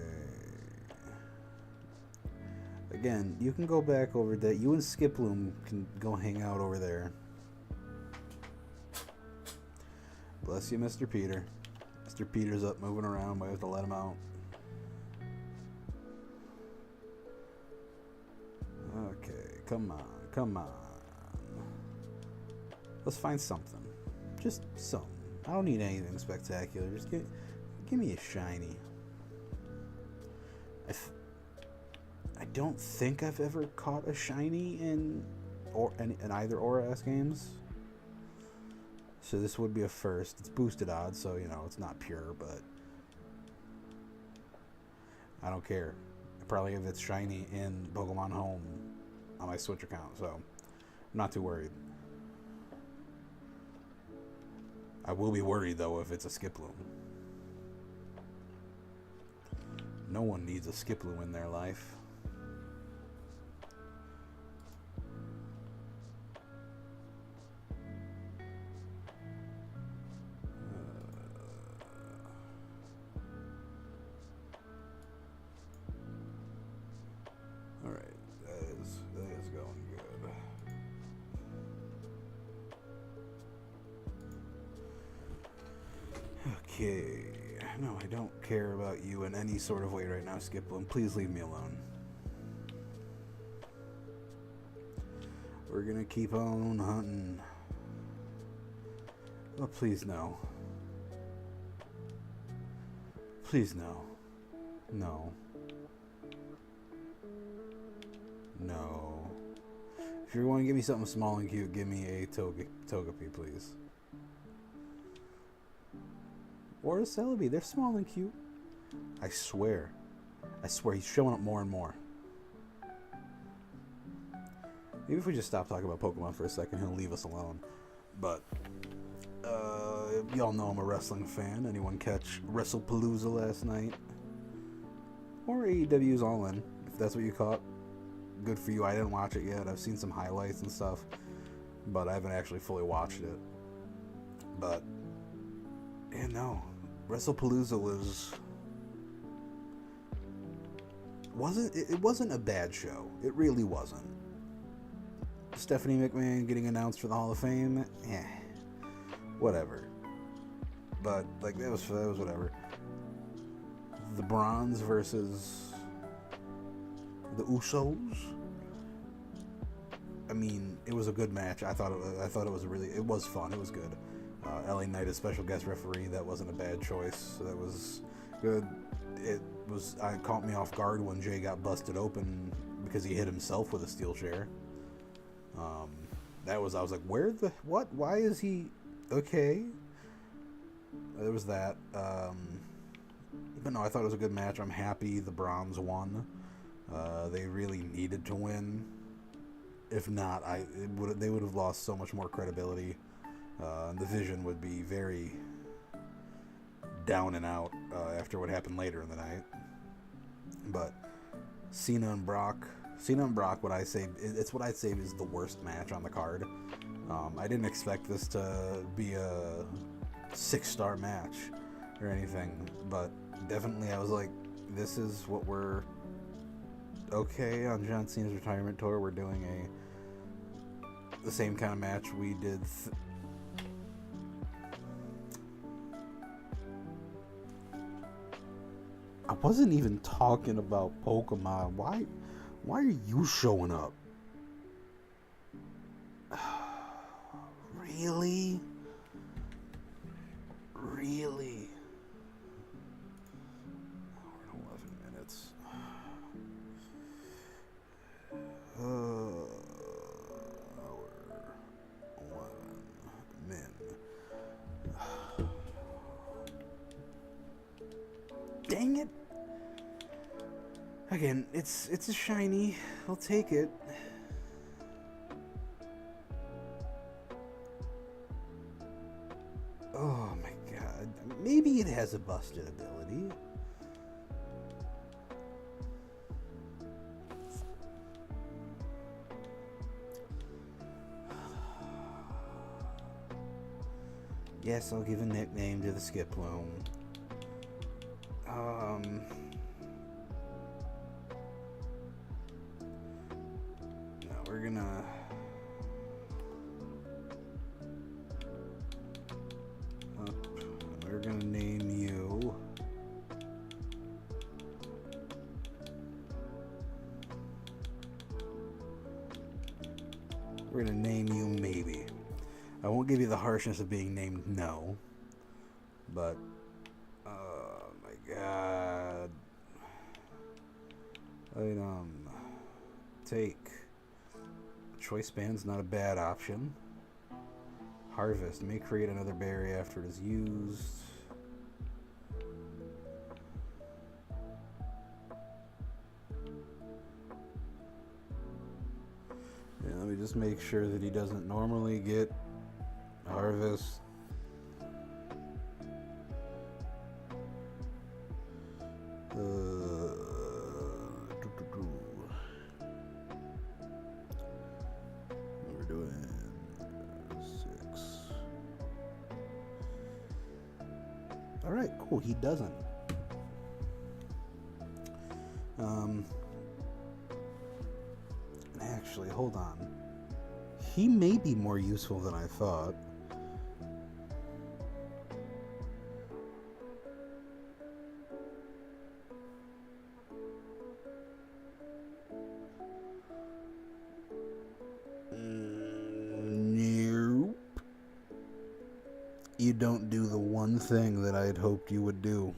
Again, you can go back over there. You and Skiploom can go hang out over there. Bless you, Mr. Peter. Mr. Peter's up moving around. Might have to let him out. Okay, come on, come on. Let's find something. Just something. I don't need anything spectacular. Just give me a shiny. I don't think I've ever caught a shiny in either Aura-S games. So this would be a first. It's boosted odds, so you know it's not pure, but I don't care. I probably have it's shiny in Pokemon Home on my Switch account, so I'm not too worried. I will be worried though if it's a Skiploom. No one needs a Skiploom in their life. Okay, no, I don't care about you in any sort of way right now, Skiploom. Please leave me alone. We're gonna keep on hunting. Oh, please no. Please no. No. No. If you're going to give me something small and cute, give me a Togepi, please. Or a Celebi. They're small and cute. I swear. I swear he's showing up more and more. Maybe if we just stop talking about Pokemon for a second, he'll leave us alone. But, y'all know I'm a wrestling fan. Anyone catch WrestlePalooza last night? Or AEW's All In, if that's what you caught. Good for you. I didn't watch it yet. I've seen some highlights and stuff, but I haven't actually fully watched it. But, yeah, no. WrestlePalooza wasn't a bad show. It really wasn't. Stephanie McMahon getting announced for the Hall of Fame, whatever. But like that was whatever. The Bronze versus the Usos. I mean, it was a good match. I thought it was fun. It was good. LA Knight as special guest referee. That wasn't a bad choice. That was good. It caught me off guard when Jay got busted open because he hit himself with a steel chair. I was like, what? Why is he okay? There was that. But no, I thought it was a good match. I'm happy the Bronze won. They really needed to win. If not, they would have lost so much more credibility. The Vision would be very down and out after what happened later in the night. But Cena and Brock, what I'd say is the worst match on the card. I didn't expect this to be a 6-star match or anything, but definitely I was like, this is what we're okay on John Cena's retirement tour. We're doing the same kind of match we did. I wasn't even talking about Pokemon. Why are you showing up? Really? Really? We're at 11 minutes. We're 11 men. Dang it. Again, it's a shiny. I'll take it. Oh my god. Maybe it has a busted ability. Yes, I'll give a nickname to the Skiploom. No, we're gonna... We're gonna name you... We're gonna name you Maybe. I won't give you the harshness of being named No, but... Oh my god. Item. Take. Choice band's not a bad option. Harvest. May create another berry after it is used. Yeah, let me just make sure that he doesn't normally get Harvest. We're doing 6. Alright, cool. He doesn't. Actually, hold on. He may be more useful than I thought. Nope. You don't do the one thing that I had hoped you would do.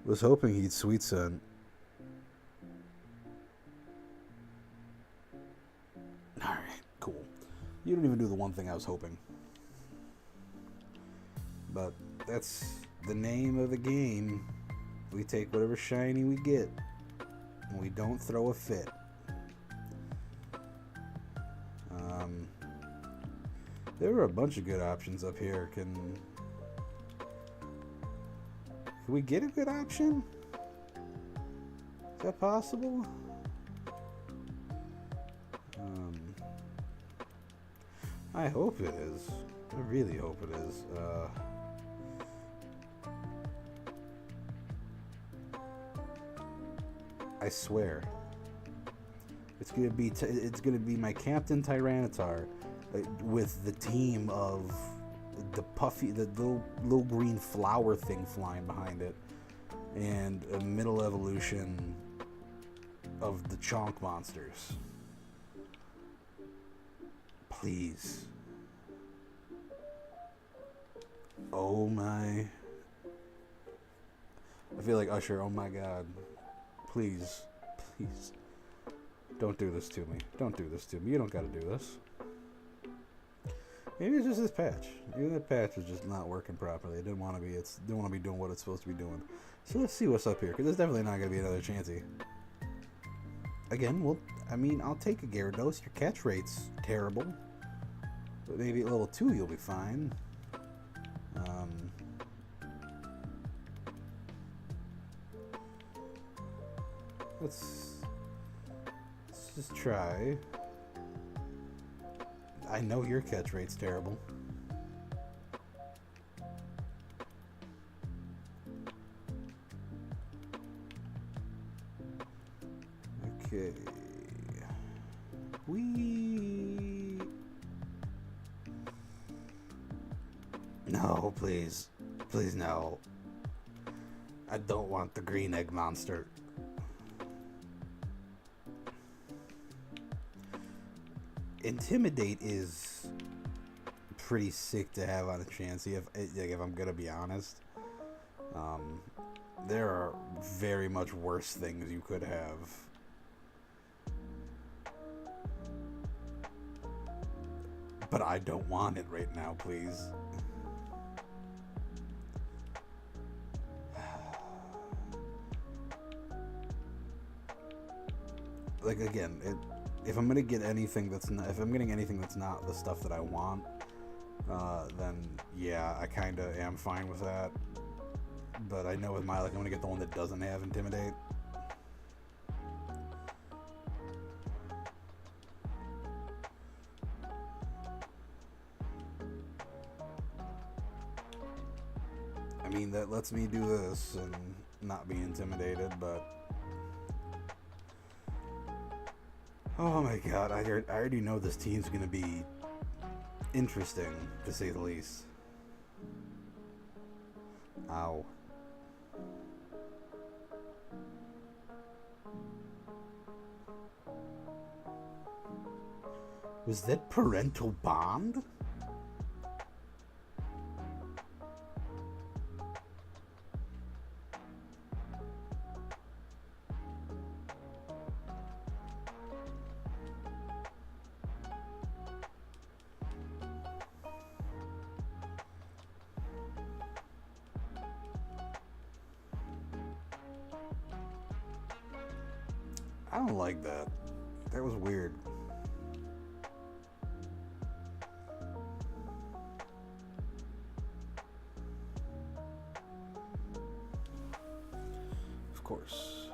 Was hoping he'd sweet scent. Alright, cool. You don't even do the one thing I was hoping. But that's the name of the game. We take whatever shiny we get, and we don't throw a fit. There were a bunch of good options up here. Can we get a good option? Is that possible? I hope it is. I really hope it is. I swear, it's gonna be my Captain Tyranitar with the team of the puffy, the little green flower thing flying behind it, and a middle evolution of the chonk monsters. Please. Oh my. I feel like Usher, oh my god. Please. Please. Don't do this to me. Don't do this to me. You don't gotta do this. Maybe it's just this patch. Maybe that patch was just not working properly. It didn't want to be. It didn't want to be doing what it's supposed to be doing. So let's see what's up here, because there's definitely not gonna be another Chansey. Again, well, I mean, I'll take a Gyarados. Your catch rate's terrible, but maybe at level 2 you'll be fine. Let's just try. I know your catch rate's terrible. Okay. No, please. Please, no. I don't want the green egg monster. Intimidate is pretty sick to have on a Chansey, if I'm gonna be honest. There are very much worse things you could have. But I don't want it right now, please. Like, again, if I'm gonna get anything that's not, if I'm getting anything that's not the stuff that I want, then yeah, I kind of am fine with that. But I know with my luck, I'm gonna get the one that doesn't have Intimidate. I mean, that lets me do this and not be intimidated, but oh my god, I already know this team's gonna be interesting, to say the least. Ow. Was that parental bond? I don't like that. That was weird. Of course.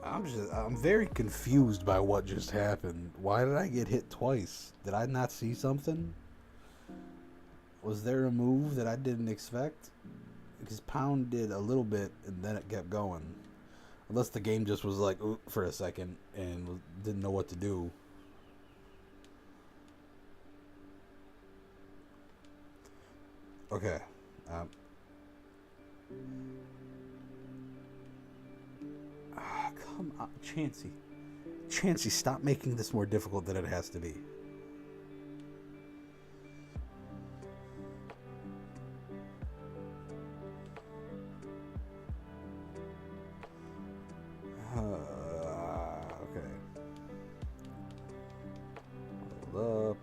I'm very confused by what just happened. Why did I get hit twice? Did I not see something? Was there a move that I didn't expect? Because Pound did a little bit and then it kept going. Unless the game just was like, oop, for a second and didn't know what to do. Okay. Come on, Chansey. Chansey, stop making this more difficult than it has to be. Okay. Hold up.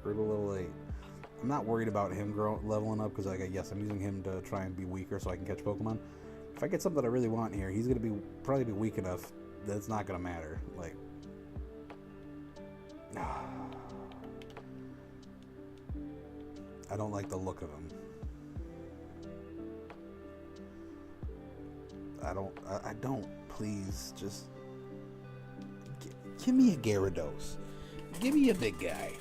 Grew to level 8. I'm not worried about him leveling up because, like, yes, I'm using him to try and be weaker so I can catch Pokemon. If I get something I really want here, he's gonna probably be weak enough that it's not gonna matter. Like, I don't like the look of him. I don't. Please, just give me a Gyarados. Give me a big guy.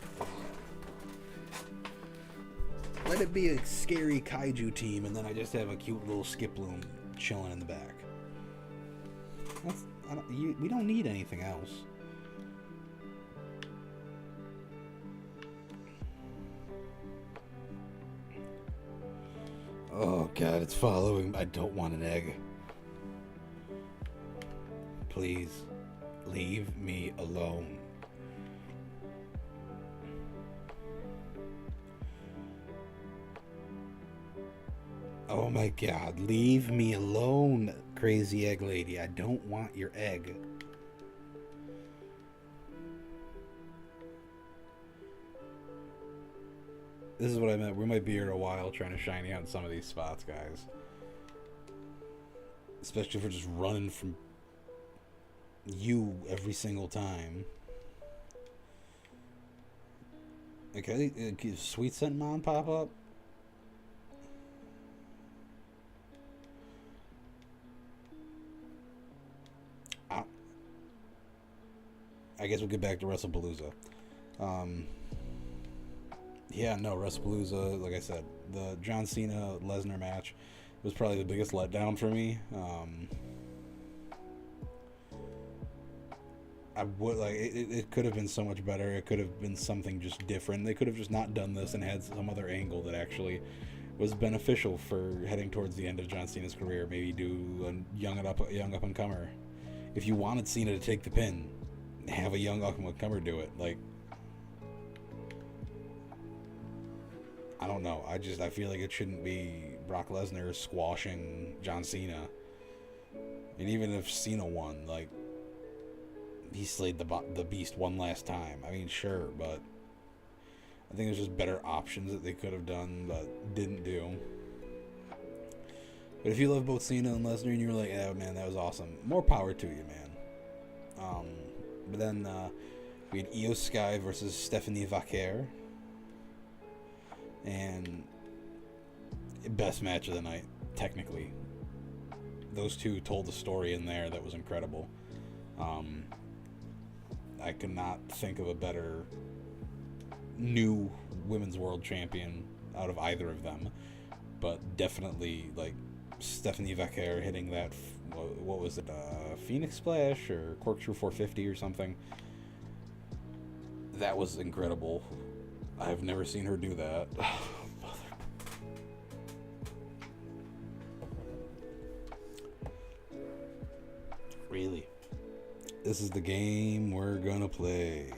let it be a scary kaiju team, and then I just have a cute little Skiploom chilling in the back. We don't need anything else. Oh god, it's following. I don't want an egg. Please, leave me alone. Oh my god, leave me alone, crazy egg lady. I don't want your egg. This is what I meant. We might be here a while trying to shiny out some of these spots, guys. Especially if we're just running from you every single time. Okay, Sweet Scent Mon pop up? I guess we'll get back to WrestlePalooza. Yeah, no, WrestlePalooza, like I said, the John Cena Lesnar match was probably the biggest letdown for me. It could have been so much better. It could have been something just different. They could have just not done this and had some other angle that actually was beneficial for heading towards the end of John Cena's career. Maybe do a young up and comer. If you wanted Cena to take the pin, have a young up and comer do it. Like, I don't know. I feel like it shouldn't be Brock Lesnar squashing John Cena. And even if Cena won, like, he slayed the beast one last time. I mean, sure, but I think there's just better options that they could have done but didn't do. But if you love both Cena and Lesnar and you were like, oh man, that was awesome, more power to you, man. But then we had Io Sky versus Stephanie Vaquer. And best match of the night, technically. Those two told a story in there that was incredible. I could not think of a better new women's world champion out of either of them. But definitely, like, Stephanie Vaquer hitting that, what was it, Phoenix Splash or Corkscrew 450 or something. That was incredible. I've never seen her do that. Really? This is the game we're gonna play.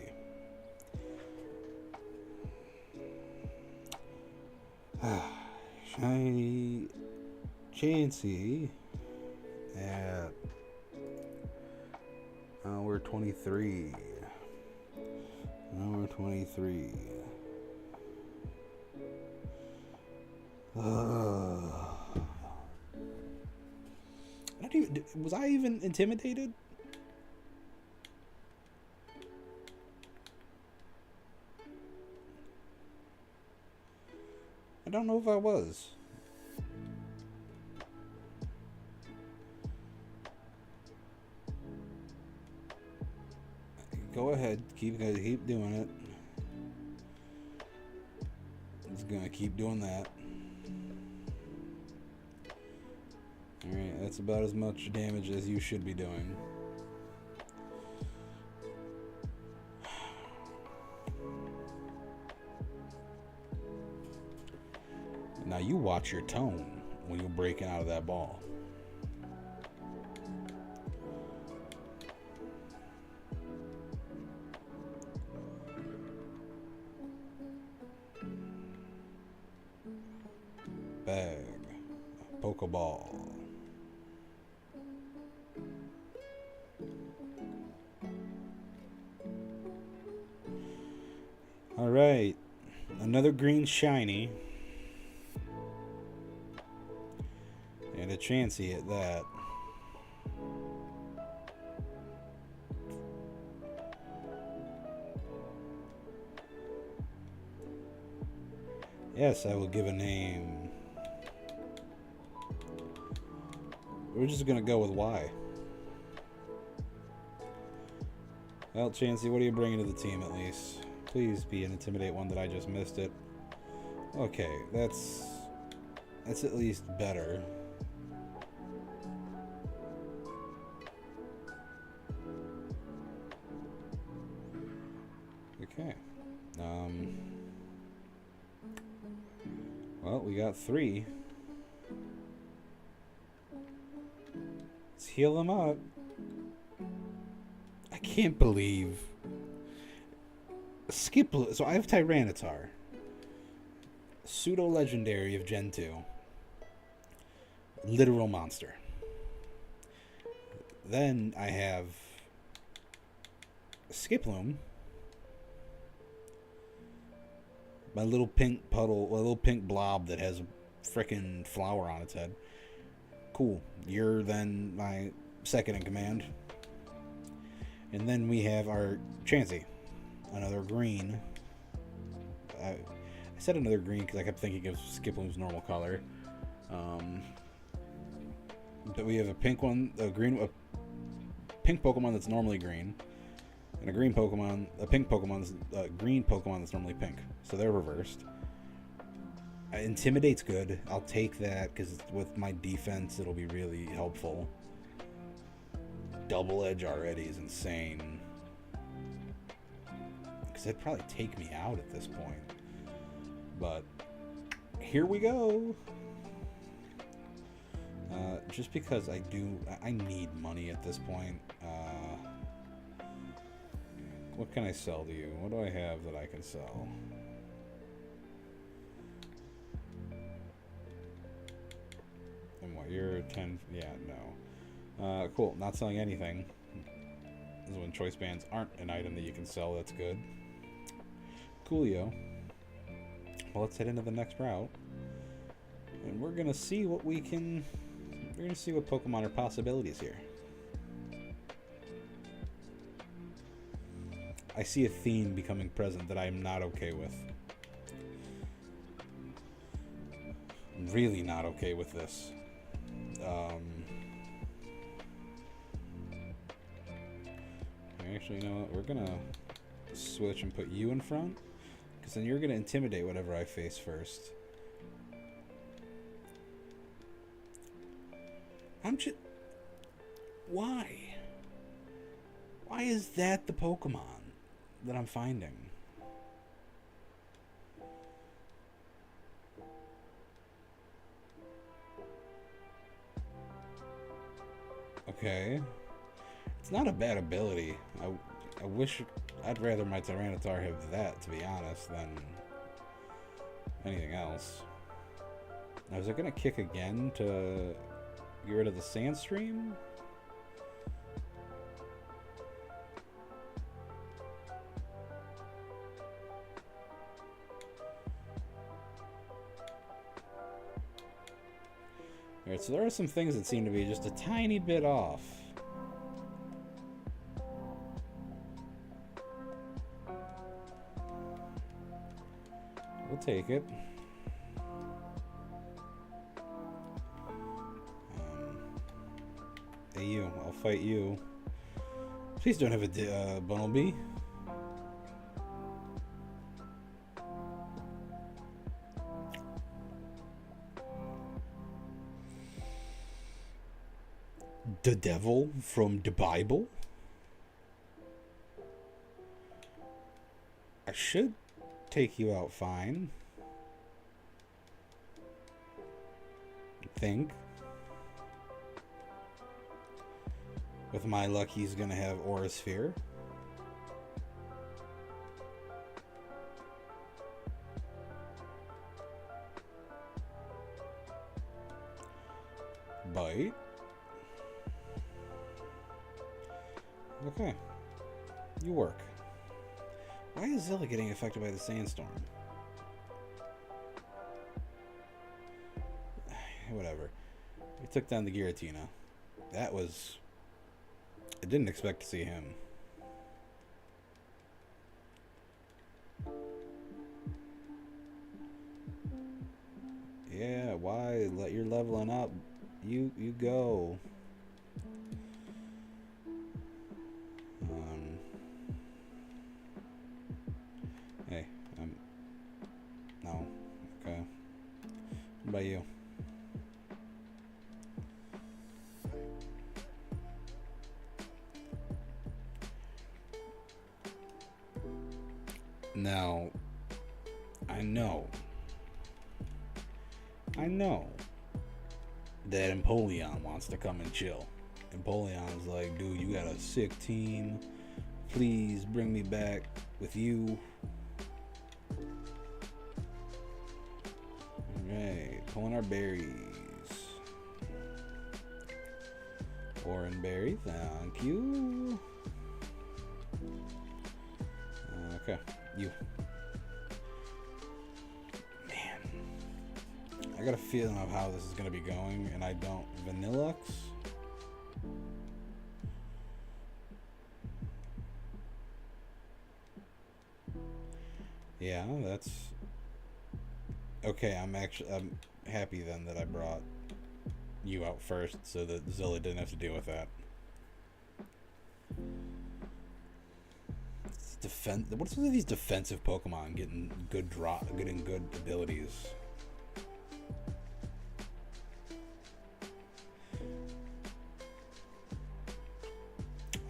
Shiny Chansey at hour 23. Hour 23. Was I even intimidated? I don't know if I was. Go ahead, keep doing it. It's gonna keep doing that. Alright, that's about as much damage as you should be doing. Now you watch your tone when you're breaking out of that ball. Bag. Pokeball. Alright. Another green shiny. And a Chansey at that. Yes, I will give a name. We're just gonna go with Y. Well, Chansey, what are you bringing to the team at least? Please be an Intimidate one that I just missed it. Okay, that's at least better. Okay. Well, we got 3. Let's heal them up. I can't believe. So I have Tyranitar. Pseudo-legendary of Gen 2. Literal monster. Then I have Skiploom. My little pink puddle, a little pink blob that has a frickin' flower on its head. Cool. You're then my second in command. And then we have our Chansey. Another green. I said another green because I kept thinking of Skiploom's normal color. But we have a pink one, a pink Pokemon that's normally green, and a pink Pokemon that's green Pokemon that's normally pink. So they're reversed. Intimidate's good. I'll take that because with my defense, it'll be really helpful. Double Edge already is insane. Because it'd probably take me out at this point. But here we go. Just because I need money at this point. What can I sell to you? What do I have that I can sell? And what, you're 10? Yeah, no. Cool, not selling anything. This is when choice bands aren't an item that you can sell, that's good. Coolio. Well, let's head into the next route. And we're gonna see what we can... We're gonna see what Pokemon are possibilities here. I see a theme becoming present that I'm not okay with. I'm really not okay with this. Actually, you know what? We're gonna switch and put you in front, because then you're gonna intimidate whatever I face first. Why? Why is that the Pokemon that I'm finding? Okay. It's not a bad ability. I wish... I'd rather my Tyranitar have that, to be honest, than anything else. Now, is it going to kick again to get rid of the Sandstream? Alright, so there are some things that seem to be just a tiny bit off. We'll take it. Hey you, I'll fight you. Please don't have a Bunnelby. The devil from the Bible? I should take you out fine. I think. With my luck, he's gonna have Aura Sphere. Bite. Okay. You work. Why is Zilla getting affected by the sandstorm? Whatever. We took down the Giratina. That was... I didn't expect to see him. Yeah, why? You're leveling up. You go. Hey, no. Okay. What about you? Now, I know that Empoleon wants to come and chill. Empoleon's like, dude, you got a sick team. Please bring me back with you. Alright, pulling our berries. Orange berry, thank you. Okay, you. Man, I got a feeling of how this is going to be going, and I don't. Vanillux? Yeah, that's... Okay, I'm happy then that I brought you out first so that Zilla didn't have to deal with that. What's with these defensive Pokemon getting good abilities?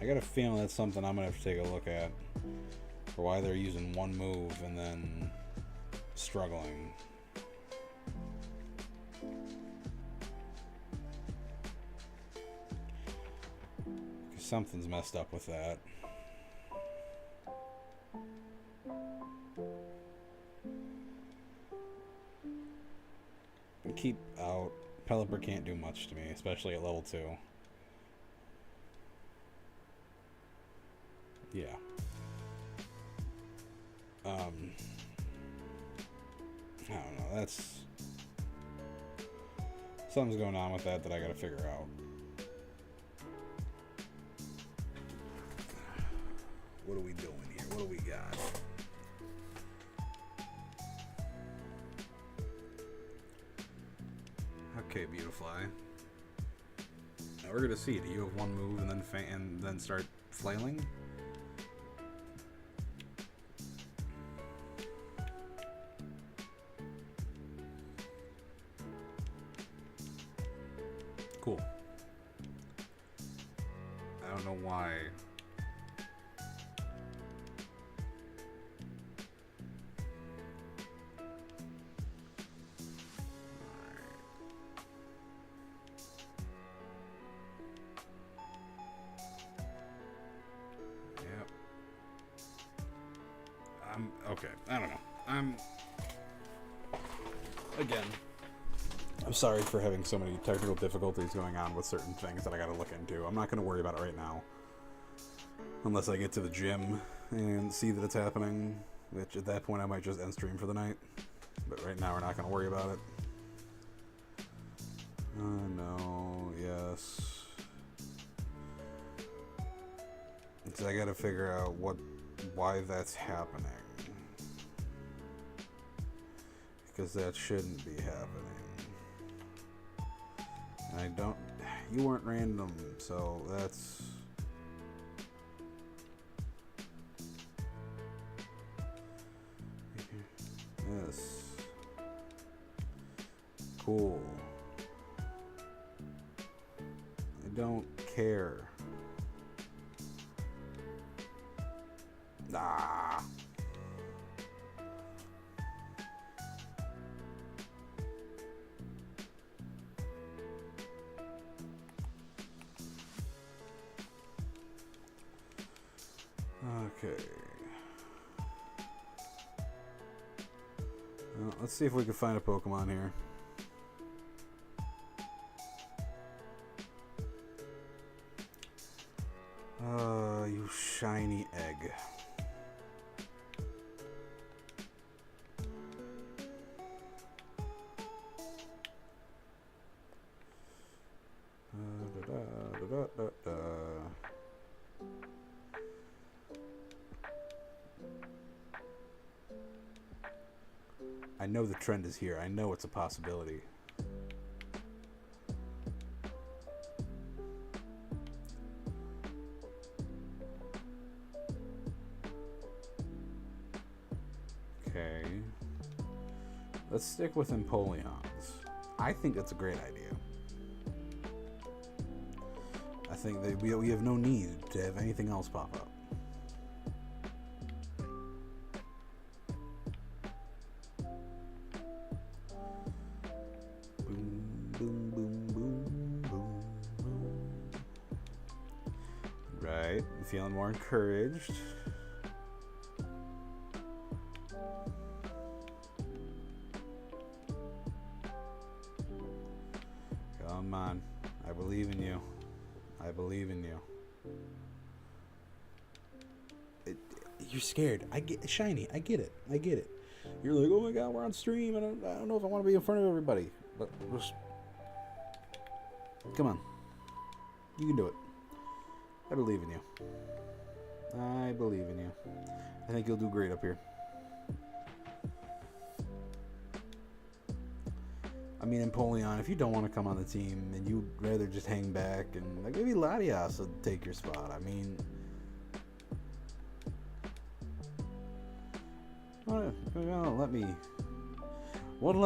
I got a feeling that's something I'm gonna have to take a look at, for why they're using one move and then struggling. Something's messed up with that. Keep out. Pelipper can't do much to me, especially at level 2. Yeah. I don't know. That's... Something's going on with that I gotta figure out. What are we doing here? What do we got? Okay, Beautifly. Now we're gonna see. Do you have one move and then start flailing? Cool. I don't know why. Okay, I don't know. Again, I'm sorry for having so many technical difficulties going on with certain things that I gotta look into. I'm not gonna worry about it right now. Unless I get to the gym and see that it's happening, which at that point I might just end stream for the night. But right now we're not gonna worry about it. No, yes. So I gotta figure out why that's happening. Because that shouldn't be happening. And you weren't random, so that's... Yes. Cool. I don't care. Ah. Okay. Well, let's see if we can find a Pokemon here. You shiny egg. I know the trend is here. I know it's a possibility. Okay. Let's stick with Empoleons. I think that's a great idea. I think that we have no need to have anything else pop up. Boom, boom, boom, boom, boom, boom. Right, I'm feeling more encouraged. Come on, I believe in you. I believe in you. You're scared. I get Shiny. I get it. I get it. You're like, oh my god, we're on stream. I don't know if I want to be in front of everybody. But just come on. You can do it. I believe in you. I believe in you. I think you'll do great up here. I mean, Empoleon, if you don't want to come on the team and you'd rather just hang back and like maybe Latias will take your spot. I mean, let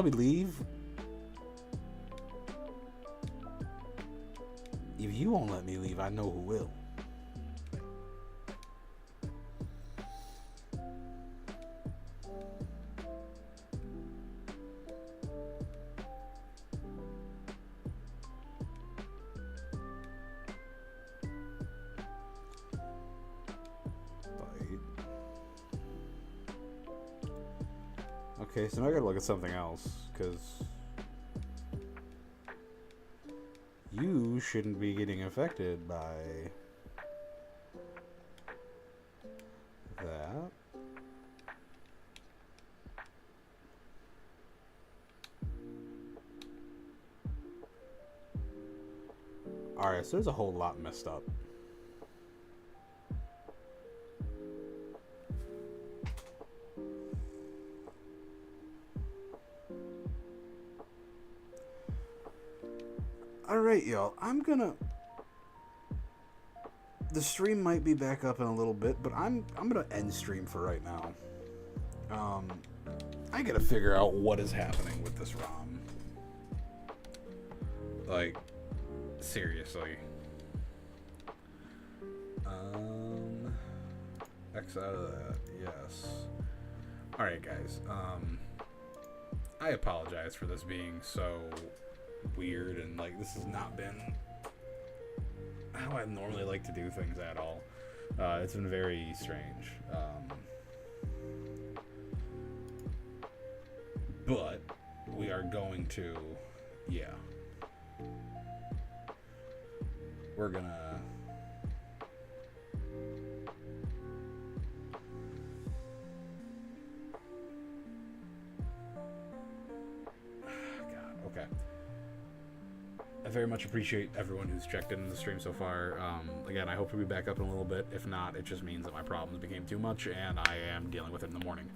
me leave? If you won't let me leave, I know who will. Okay, so now I gotta look at something else, because you shouldn't be getting affected by that. Alright, so there's a whole lot messed up. Alright, y'all, the stream might be back up in a little bit, but I'm gonna end stream for right now. I gotta figure out what is happening with this ROM. Like, seriously. X out of that, yes. Alright, guys, I apologize for this being so weird, and like this has not been how I normally like to do things at all. It's been very strange, but we are going to, yeah, we're gonna okay. I very much appreciate everyone who's checked in the stream so far. Again, I hope to be back up in a little bit. If not, it just means that my problems became too much and I am dealing with it in the morning.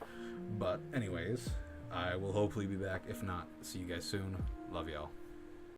But anyways, I will hopefully be back. If not, see you guys soon. Love y'all.